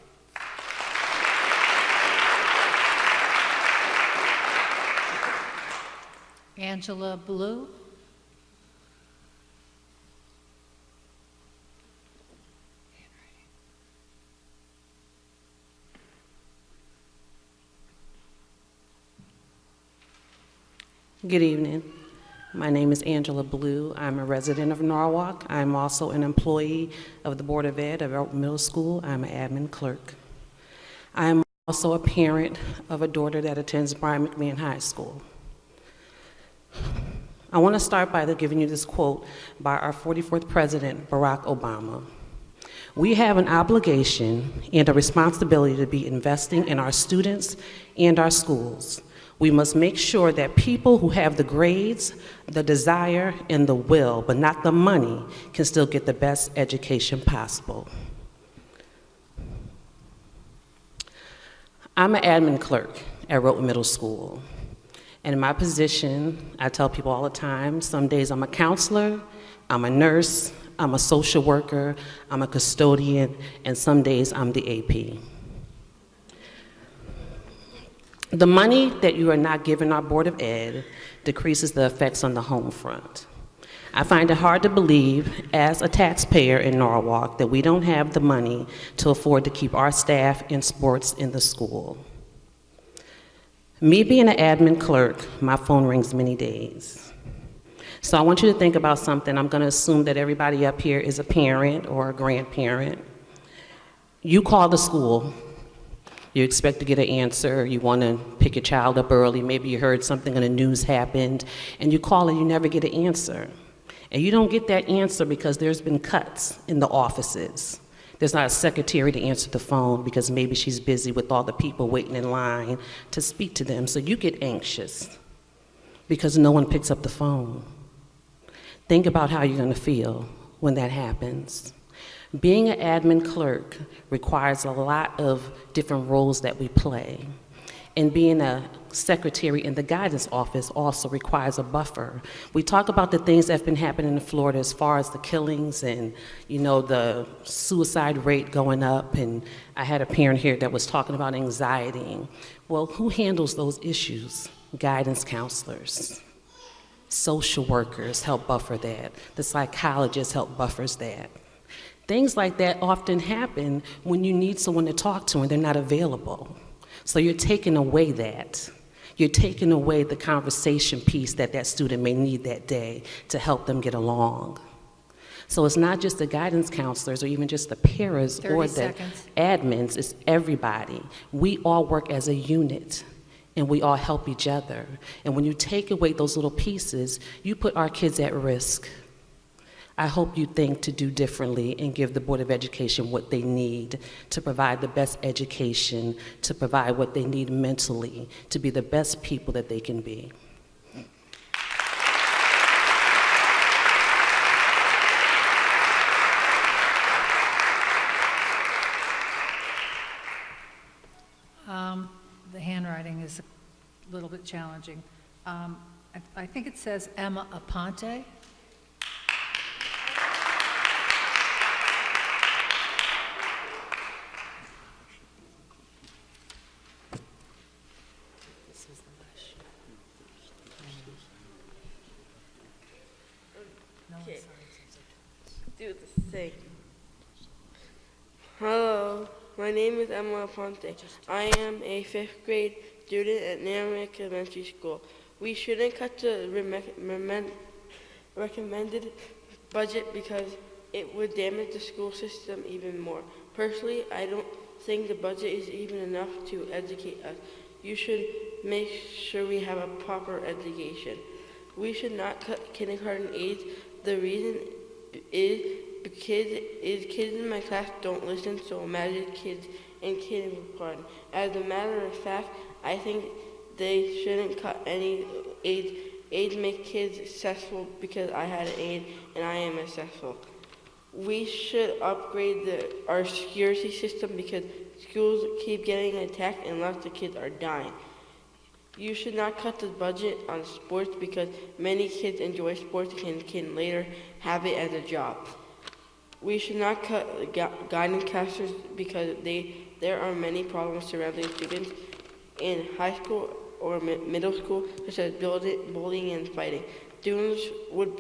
Angela Blue. Good evening. My name is Angela Blue. I'm a resident of Norwalk. I'm also an employee of the Board of Ed of Oak Middle School. I'm an admin clerk. I'm also a parent of a daughter that attends Brian McMahon High School. I want to start by giving you this quote by our 44th President, Barack Obama. We have an obligation and a responsibility to be investing in our students and our schools. We must make sure that people who have the grades, the desire, and the will, but not the money, can still get the best education possible. I'm an admin clerk at Roten Middle School. And in my position, I tell people all the time, some days I'm a counselor, I'm a nurse, I'm a social worker, I'm a custodian, and some days I'm the AP. The money that you are not giving our Board of Ed decreases the effects on the home front. I find it hard to believe, as a taxpayer in Norwalk, that we don't have the money to afford to keep our staff in sports in the school. Me being an admin clerk, my phone rings many days. So I want you to think about something. I'm going to assume that everybody up here is a parent or a grandparent. You call the school. You expect to get an answer, you want to pick your child up early, maybe you heard something in the news happened, and you call and you never get an answer. And you don't get that answer because there's been cuts in the offices. There's not a secretary to answer the phone because maybe she's busy with all the people waiting in line to speak to them. So you get anxious because no one picks up the phone. Think about how you're going to feel when that happens. Being an admin clerk requires a lot of different roles that we play. And being a secretary in the guidance office also requires a buffer. We talk about the things that have been happening in Florida as far as the killings and, the suicide rate going up. And I had a parent here that was talking about anxiety. Well, who handles those issues? Guidance counselors. Social workers help buffer that. The psychologists help buffers that. Things like that often happen when you need someone to talk to and they're not available. So you're taking away that. You're taking away the conversation piece that student may need that day to help them get along. So it's not just the guidance counselors or even just the paras or the admins, it's everybody. We all work as a unit and we all help each other. And when you take away those little pieces, you put our kids at risk. I hope you think to do differently and give the Board of Education what they need to provide the best education, to provide what they need mentally, to be the best people that they can be. The handwriting is a little bit challenging. I think it says Emma Aponte. Okay. Do the thing. Hello, my name is Emma Aponte. I am a 5th grade student at Narragansett Elementary School. We shouldn't cut the recommended budget because it would damage the school system even more. Personally, I don't think the budget is even enough to educate us. You should make sure we have a proper education. We should not cut kindergarten aids. The reason is kids in my class don't listen, so imagine kids in kindergarten. As a matter of fact, I think they shouldn't cut any aids. Aids make kids successful because I had an aid and I am successful. We should upgrade our security system because schools keep getting attacked and lots of kids are dying. You should not cut the budget on sports because many kids enjoy sports and can later have it as a job. We should not cut guidance counselors because there are many problems surrounding students in high school or middle school, such as bullying and fighting. Students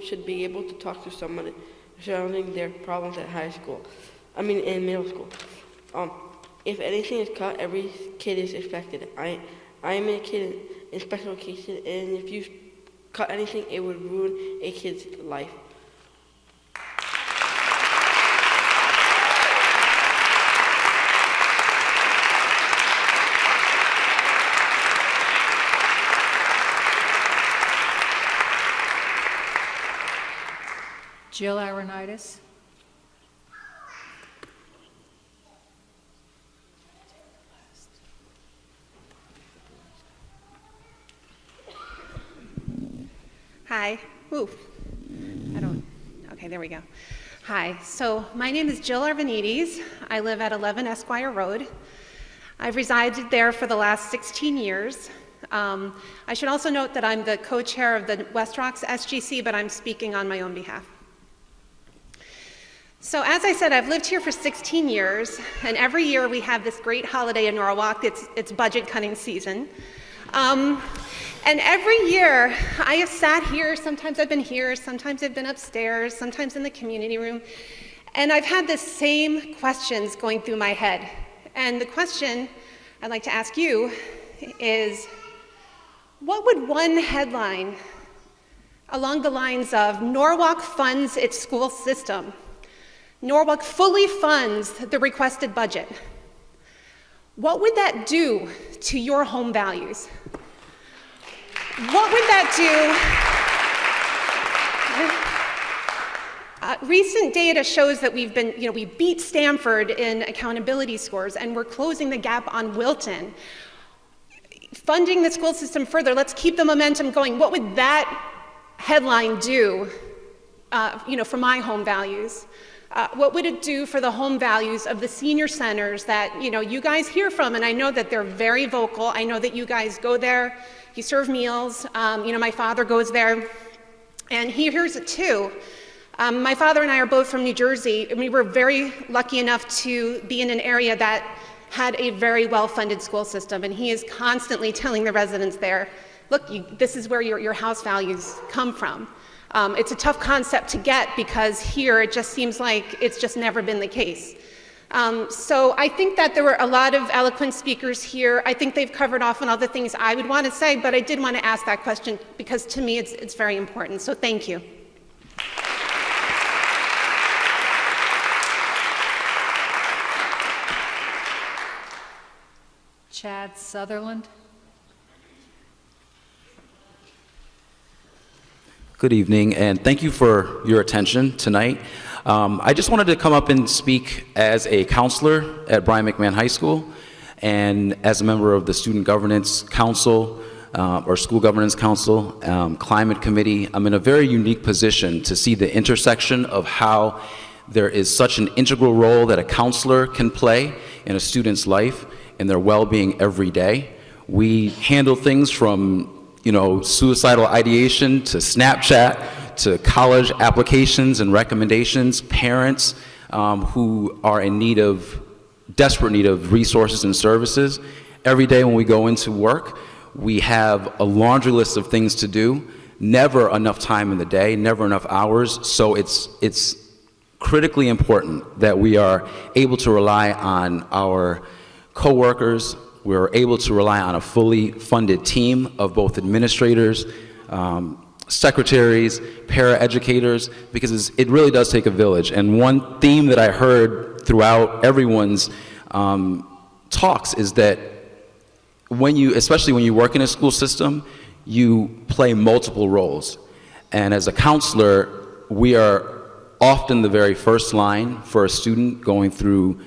should be able to talk to someone surrounding their problems at in middle school. If anything is cut, every kid is affected. I am a kid in special education, and if you cut anything, it would ruin a kid's life. Jill Aronitis. Hi. Ooh. Okay, there we go. Hi. So my name is Jill Arvanites. I live at 11 Esquire Road. I've resided there for the last 16 years. I should also note that I'm the co-chair of the West Rocks SGC, but I'm speaking on my own behalf. So as I said, I've lived here for 16 years, and every year we have this great holiday in Norwalk. It's budget cutting season. And every year I have sat here, sometimes I've been here, sometimes I've been upstairs, sometimes in the community room, and I've had the same questions going through my head. And the question I'd like to ask you is, what would one headline along the lines of Norwalk funds its school system, Norwalk fully funds the requested budget, what would that do to your home values? What would that do? Recent data shows that we beat Stanford in accountability scores, and we're closing the gap on Wilton. Funding the school system further, let's keep the momentum going. What would that headline do, for my home values? What would it do for the home values of the senior centers that, you guys hear from, and I know that they're very vocal. I know that you guys go there, you serve meals. My father goes there, and he hears it too. My father and I are both from New Jersey, and we were very lucky enough to be in an area that had a very well-funded school system, and he is constantly telling the residents there, look, this is where your house values come from. It's a tough concept to get because here it just seems like it's just never been the case. So I think that there were a lot of eloquent speakers here. I think they've covered off on all the things I would want to say, but I did want to ask that question because to me it's very important. So thank you. Chad Sutherland. Good evening, and thank you for your attention tonight. I just wanted to come up and speak as a counselor at Brian McMahon High School and as a member of the Student Governance Council or School Governance Council, Climate Committee. I'm in a very unique position to see the intersection of how there is such an integral role that a counselor can play in a student's life and their well-being every day. We handle things from suicidal ideation to Snapchat to college applications and recommendations, parents who are in desperate need of resources and services. Every day when we go into work, we have a laundry list of things to do, never enough time in the day, never enough hours, so it's critically important that we are able to rely on our coworkers. We're able to rely on a fully funded team of both administrators, secretaries, para-educators, because it really does take a village. And one theme that I heard throughout everyone's talks is that especially when you work in a school system, you play multiple roles. And as a counselor, we are often the very first line for a student going through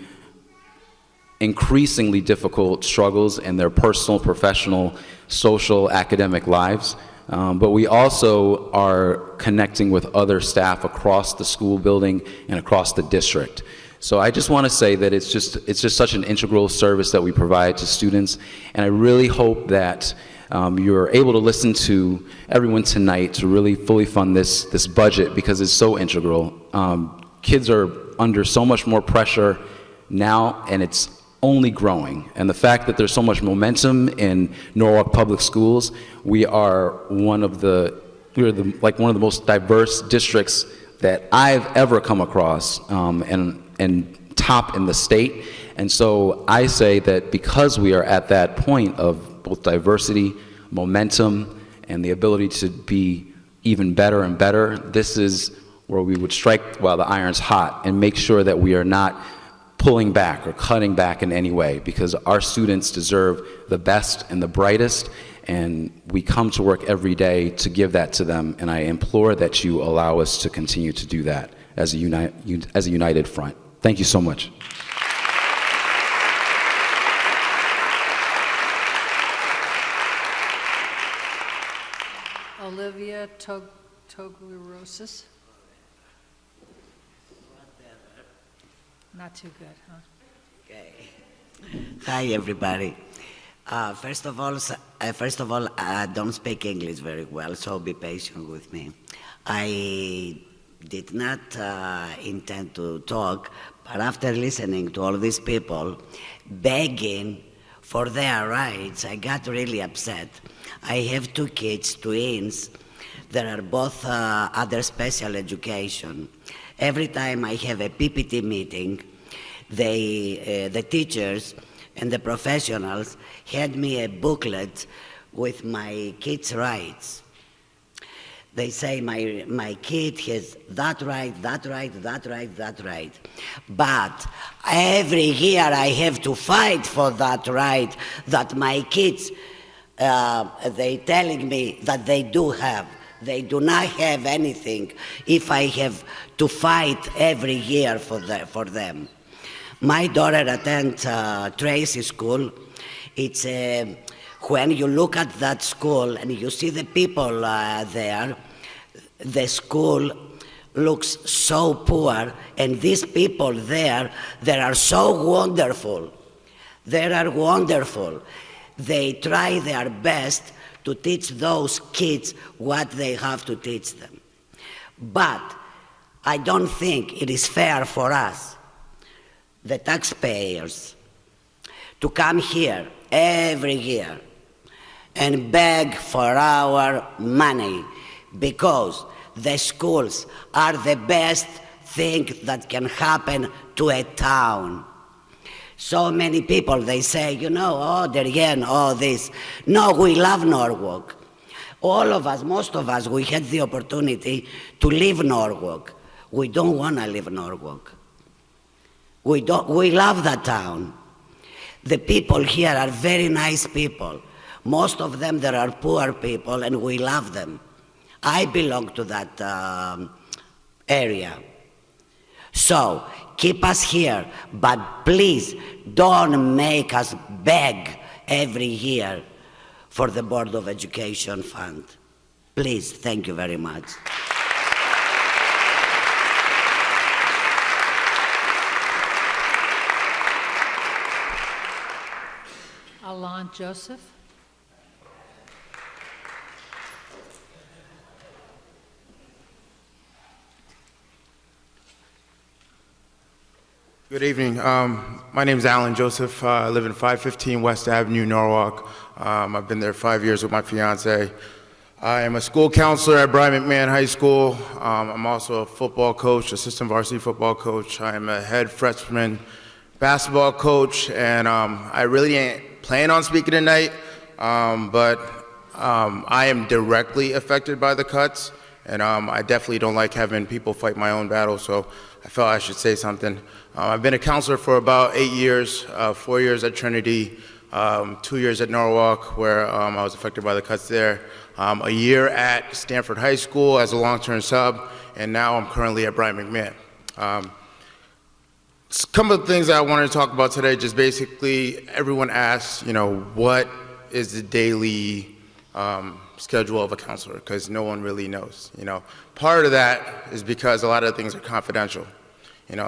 increasingly difficult struggles in their personal, professional, social, academic lives. But we also are connecting with other staff across the school building and across the district. So I just want to say that it's just such an integral service that we provide to students, and I really hope that you're able to listen to everyone tonight to really fully fund this budget, because it's so integral. Kids are under so much more pressure now, and it's only growing. And the fact that there's so much momentum in Norwalk Public Schools, we're one of the most diverse districts that I've ever come across, and top in the state. And so I say that because we are at that point of both diversity, momentum, and the ability to be even better and better, this is where we would strike while the iron's hot and make sure that we are not pulling back or cutting back in any way, because our students deserve the best and the brightest, and we come to work every day to give that to them, and I implore that you allow us to continue to do that as a united front. Thank you so much. Olivia Togliarosis. Not too good, huh? Okay. Hi, everybody. First of all, I don't speak English very well, so be patient with me. I did not intend to talk, but after listening to all these people begging for their rights, I got really upset. I have two kids, twins, that are both under special education. Every time I have a PPT meeting, the teachers and the professionals hand me a booklet with my kids' rights. They say my kid has that right, that right, that right, that right. But every year I have to fight for that right that my kids, they telling me that they do have. They do not have anything if I have to fight every year for them. My daughter attends Tracy School. It's when you look at that school and you see the people there, the school looks so poor, and these people there, they are so wonderful. They are wonderful. They try their best to teach those kids what they have to teach them. But I don't think it is fair for us, the taxpayers, to come here every year and beg for our money, because the schools are the best thing that can happen to a town. So many people, they say, oh, Darien, oh, this. No, we love Norwalk. All of us, most of us, we had the opportunity to leave Norwalk. We don't want to leave Norwalk. We love that town. The people here are very nice people. Most of them, there are poor people, and we love them. I belong to that area. So keep us here, but please don't make us beg every year for the Board of Education fund. Please, thank you very much. Alon Joseph. Good evening. My name is Alan Joseph. I live in 515 West Avenue, Norwalk. I've been there 5 years with my fiance. I am a school counselor at Brian McMahon High School. I'm also a football coach, assistant varsity football coach. I am a head freshman basketball coach, and I really ain't planning on speaking tonight, but I am directly affected by the cuts, and I definitely don't like having people fight my own battle, so I felt I should say something. I've been a counselor for about 8 years, 4 years at Trinity, 2 years at Norwalk, where I was affected by the cuts there, a year at Stanford High School as a long-term sub, and now I'm currently at Brian McMahon. A couple of things that I wanted to talk about today, just basically, everyone asks, what is the daily schedule of a counselor, because no one really knows. Part of that is because a lot of things are confidential.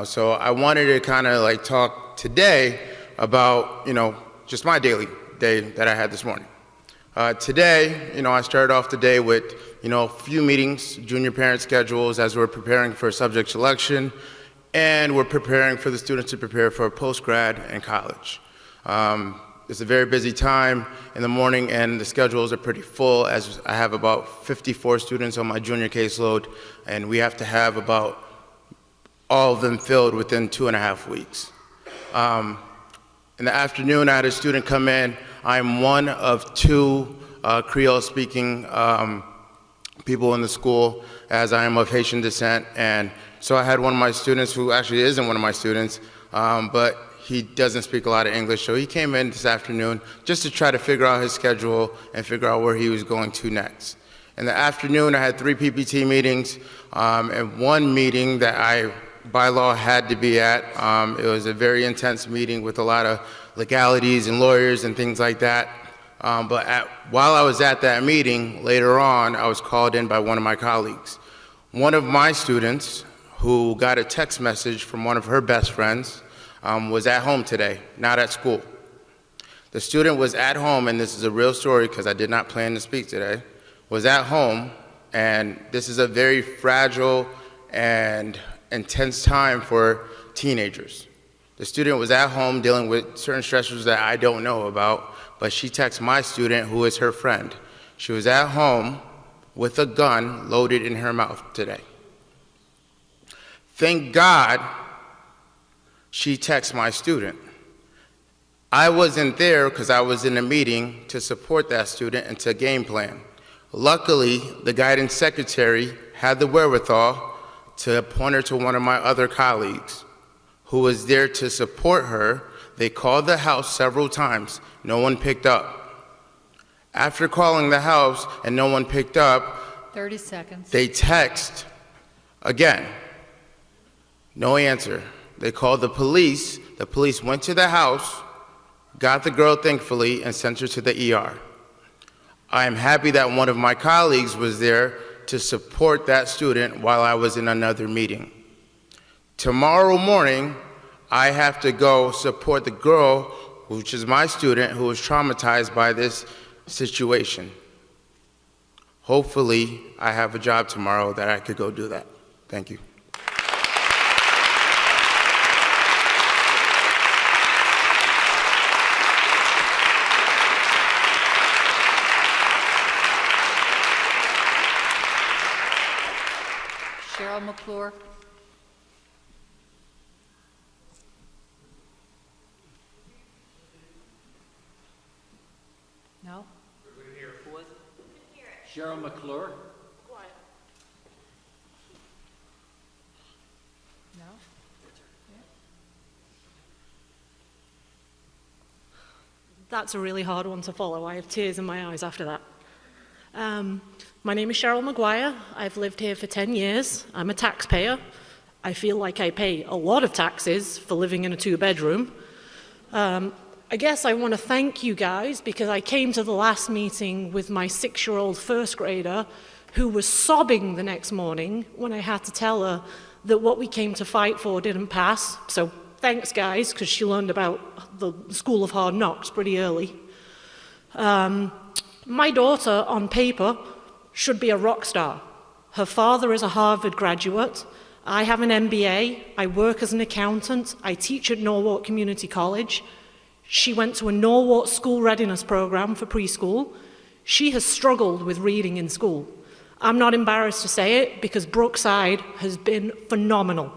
So I wanted to kind of like talk today about, just my daily day that I had this morning. Today, I started off the day with, a few meetings, junior parent schedules as we're preparing for subject selection, and we're preparing for the students to prepare for post-grad and college. It's a very busy time in the morning, and the schedules are pretty full, as I have about 54 students on my junior caseload, and we have to have about all of them filled within 2.5 weeks. In the afternoon, I had a student come in. I'm one of 2 Creole-speaking people in the school, as I am of Haitian descent, and so I had one of my students who actually isn't one of my students, but he doesn't speak a lot of English, so he came in this afternoon just to try to figure out his schedule and figure out where he was going to next. In the afternoon, I had 3 PPT meetings, and one meeting that I, by law, had to be at. It was a very intense meeting with a lot of legalities and lawyers and things like that. But while I was at that meeting, later on, I was called in by one of my colleagues. One of my students, who got a text message from one of her best friends, was at home today, not at school. The student was at home, and this is a real story because I did not plan to speak today, was at home, and this is a very fragile and intense time for teenagers. The student was at home dealing with certain stressors that I don't know about, but she texted my student, who is her friend. She was at home with a gun loaded in her mouth today. Thank God she texted my student. I wasn't there because I was in a meeting to support that student and to game plan. Luckily, the guidance secretary had the wherewithal to point her to one of my other colleagues who was there to support her. They called the house several times. No one picked up. After calling the house and no one picked up, 30 seconds. They text again. No answer. They called the police. The police went to the house, got the girl thankfully, and sent her to the ER. I am happy that one of my colleagues was there to support that student while I was in another meeting. Tomorrow morning, I have to go support the girl, which is my student, who was traumatized by this situation. Hopefully, I have a job tomorrow that I could go do that. Thank you. McClure. No? Cheryl McClure. No? That's a really hard one to follow. I have tears in my eyes after that. My name is Cheryl McGuire. I've lived here for 10 years. I'm a taxpayer. I feel like I pay a lot of taxes for living in a two-bedroom. I guess I want to thank you guys because I came to the last meeting with my 6-year-old first grader who was sobbing the next morning when I had to tell her that what we came to fight for didn't pass. So thanks, guys, because she learned about the School of Hard Knocks pretty early. My daughter, on paper, should be a rock star. Her father is a Harvard graduate. I have an MBA. I work as an accountant. I teach at Norwalk Community College. She went to a Norwalk school readiness program for preschool. She has struggled with reading in school. I'm not embarrassed to say it because Brookside has been phenomenal.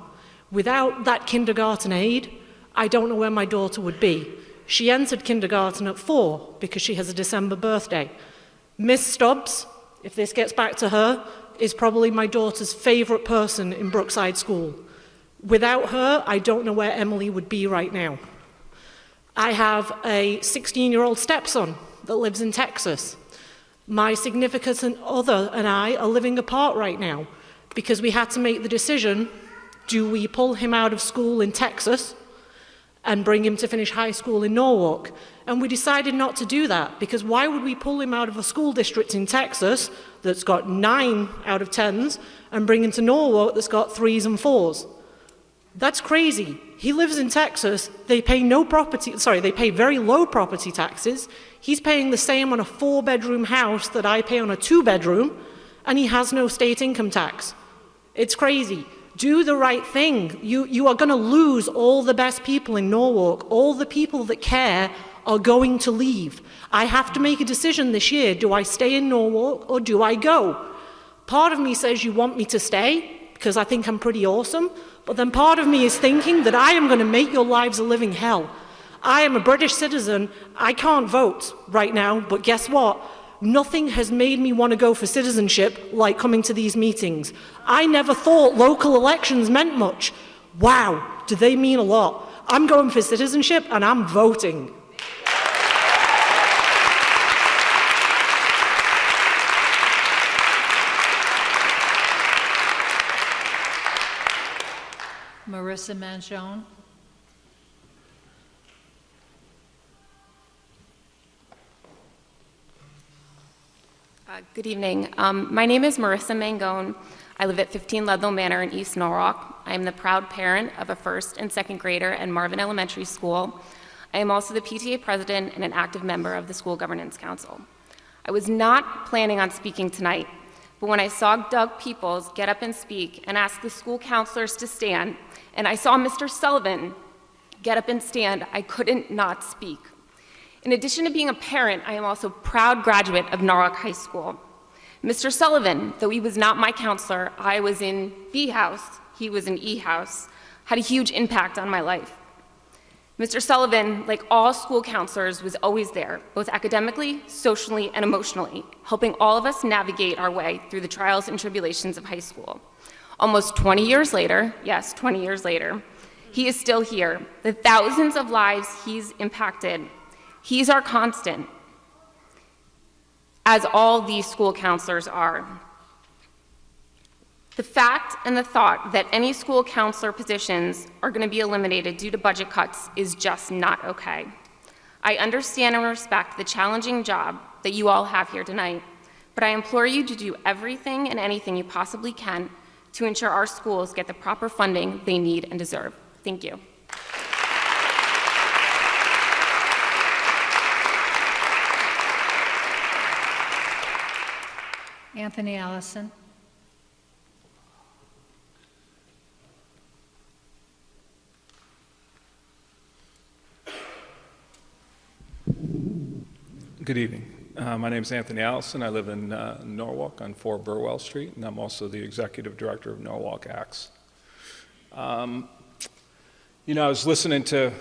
Without that kindergarten aid, I don't know where my daughter would be. She entered kindergarten at 4 because she has a December birthday. Miss Stubbs, if this gets back to her, is probably my daughter's favorite person in Brookside School. Without her, I don't know where Emily would be right now. I have a 16-year-old stepson that lives in Texas. My significant other and I are living apart right now because we had to make the decision, do we pull him out of school in Texas and bring him to finish high school in Norwalk? And we decided not to do that because why would we pull him out of a school district in Texas that's got 9 out of 10s and bring him to Norwalk that's got 3s and 4s? That's crazy. He lives in Texas. They pay they pay very low property taxes. He's paying the same on a 4-bedroom house that I pay on a 2-bedroom, and he has no state income tax. It's crazy. Do the right thing. You are going to lose all the best people in Norwalk. All the people that care are going to leave. I have to make a decision this year. Do I stay in Norwalk or do I go? Part of me says you want me to stay because I think I'm pretty awesome, but then part of me is thinking that I am going to make your lives a living hell. I am a British citizen. I can't vote right now, but guess what? Nothing has made me want to go for citizenship like coming to these meetings. I never thought local elections meant much. Wow, do they mean a lot? I'm going for citizenship and I'm voting. Marissa Manchon. Good evening. My name is Marissa Mangone. I live at 15 Ludlow Manor in East Norwalk. I am the proud parent of a first and second grader at Marvin Elementary School. I am also the PTA president and an active member of the School Governance Council. I was not planning on speaking tonight, but when I saw Doug Peoples get up and speak and ask the school counselors to stand, and I saw Mr. Sullivan get up and stand, I couldn't not speak. In addition to being a parent, I am also a proud graduate of Norwalk High School. Mr. Sullivan, though he was not my counselor, I was in B house, he was in E house, had a huge impact on my life. Mr. Sullivan, like all school counselors, was always there, both academically, socially, and emotionally, helping all of us navigate our way through the trials and tribulations of high school. Almost 20 years later, yes, 20 years later, he is still here. The thousands of lives he's impacted, he's our constant, as all these school counselors are. The fact and the thought that any school counselor positions are going to be eliminated due to budget cuts is just not okay. I understand and respect the challenging job that you all have here tonight, but I implore you to do everything and anything you possibly can to ensure our schools get the proper funding they need and deserve. Thank you. Anthony Allison. Good evening. My name is Anthony Allison. I live in Norwalk on 4 Burwell Street, and I'm also the executive director of Norwalk ACTS. You know, I was listening to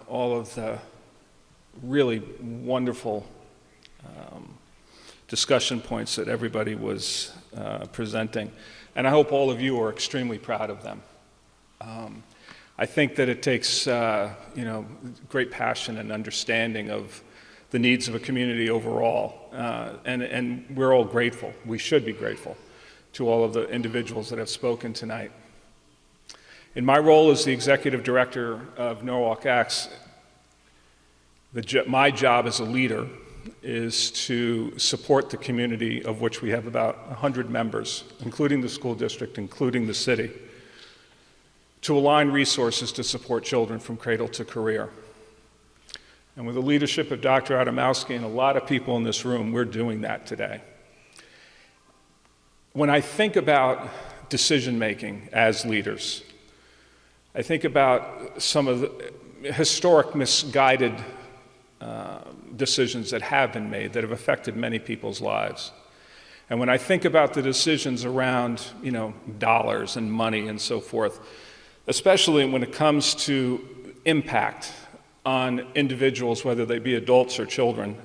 all of the really wonderful discussion points that everybody was presenting, and I hope all of you are extremely proud of them. I think that it takes, you know, great passion and understanding of the needs of a community overall. And we're all grateful. We should be grateful to all of the individuals that have spoken tonight. In my role as the executive director of Norwalk Acts, my job as a leader is to support the community, of which we have about 100 members, including the school district, including the city, to align resources to support children from cradle to career. And with the leadership of Dr. Adamowski and a lot of people in this room, we're doing that today. When I think about decision-making as leaders, I think about some of the historic misguided decisions that have been made that have affected many people's lives. And when I think about the decisions around, dollars and money and so forth, especially when it comes to impact on individuals, whether they be adults or children,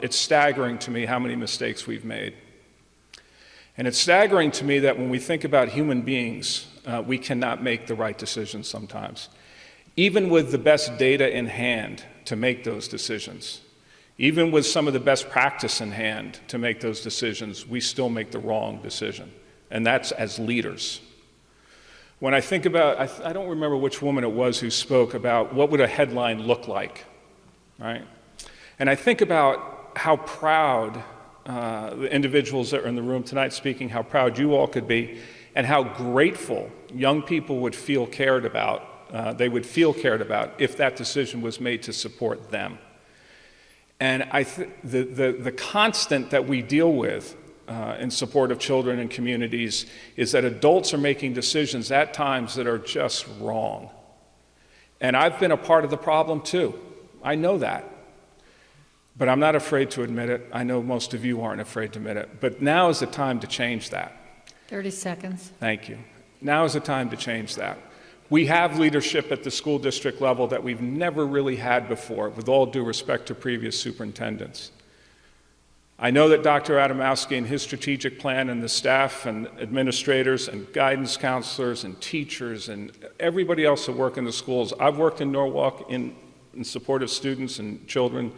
it's staggering to me how many mistakes we've made. And it's staggering to me that when we think about human beings, we cannot make the right decisions sometimes. Even with the best data in hand to make those decisions, even with some of the best practice in hand to make those decisions, we still make the wrong decision. And that's as leaders. When I think about, I don't remember which woman it was who spoke about what would a headline look like, right? And I think about how proud the individuals that are in the room tonight speaking, how proud you all could be, and how grateful young people would feel cared about, if that decision was made to support them. And the constant that we deal with in support of children and communities is that adults are making decisions at times that are just wrong. And I've been a part of the problem too. I know that. But I'm not afraid to admit it. I know most of you aren't afraid to admit it. But now is the time to change that. 30 seconds. Thank you. Now is the time to change that. We have leadership at the school district level that we've never really had before, with all due respect to previous superintendents. I know that Dr. Adamowski and his strategic plan and the staff and administrators and guidance counselors and teachers and everybody else that work in the schools. I've worked in Norwalk in support of students and children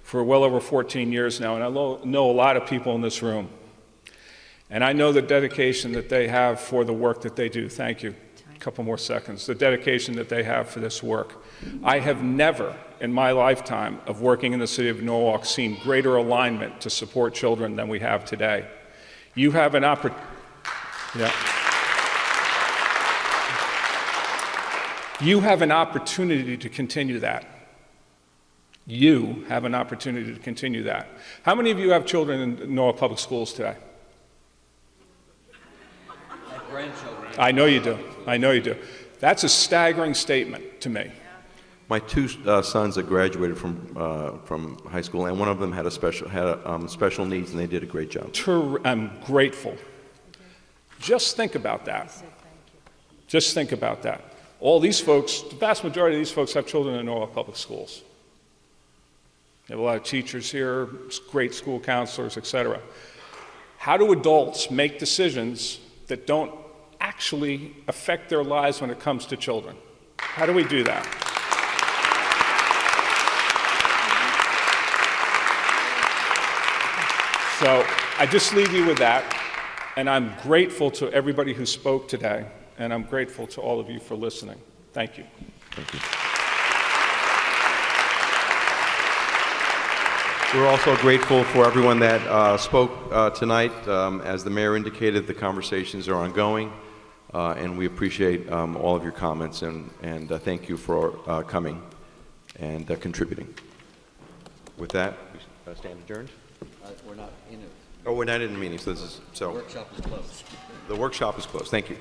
for well over 14 years now, and I know a lot of people in this room. And I know the dedication that they have for the work that they do. Thank you. A couple more seconds. The dedication that they have for this work. I have never, in my lifetime of working in the city of Norwalk, seen greater alignment to support children than we have today. You have an opportunity. You have an opportunity to continue that. You have an opportunity to continue that. How many of you have children in Norwalk Public Schools today? Grandchildren. I know you do. I know you do. That's a staggering statement to me. My two sons that graduated from high school, and one of them had special needs, and they did a great job. I'm grateful. Just think about that. Just think about that. All these folks, the vast majority of these folks have children in Norwalk Public Schools. You have a lot of teachers here, great school counselors, etc. How do adults make decisions that don't actually affect their lives when it comes to children? How do we do that? So I just leave you with that, and I'm grateful to everybody who spoke today, and I'm grateful to all of you for listening. Thank you. Thank you. We're also grateful for everyone that spoke tonight. As the mayor indicated, the conversations are ongoing, and we appreciate all of your comments, and thank you for coming and contributing. With that, we stand adjourned. We're not in it. Oh, we're not in the meeting, so this is so. The workshop is closed. The workshop is closed. Thank you.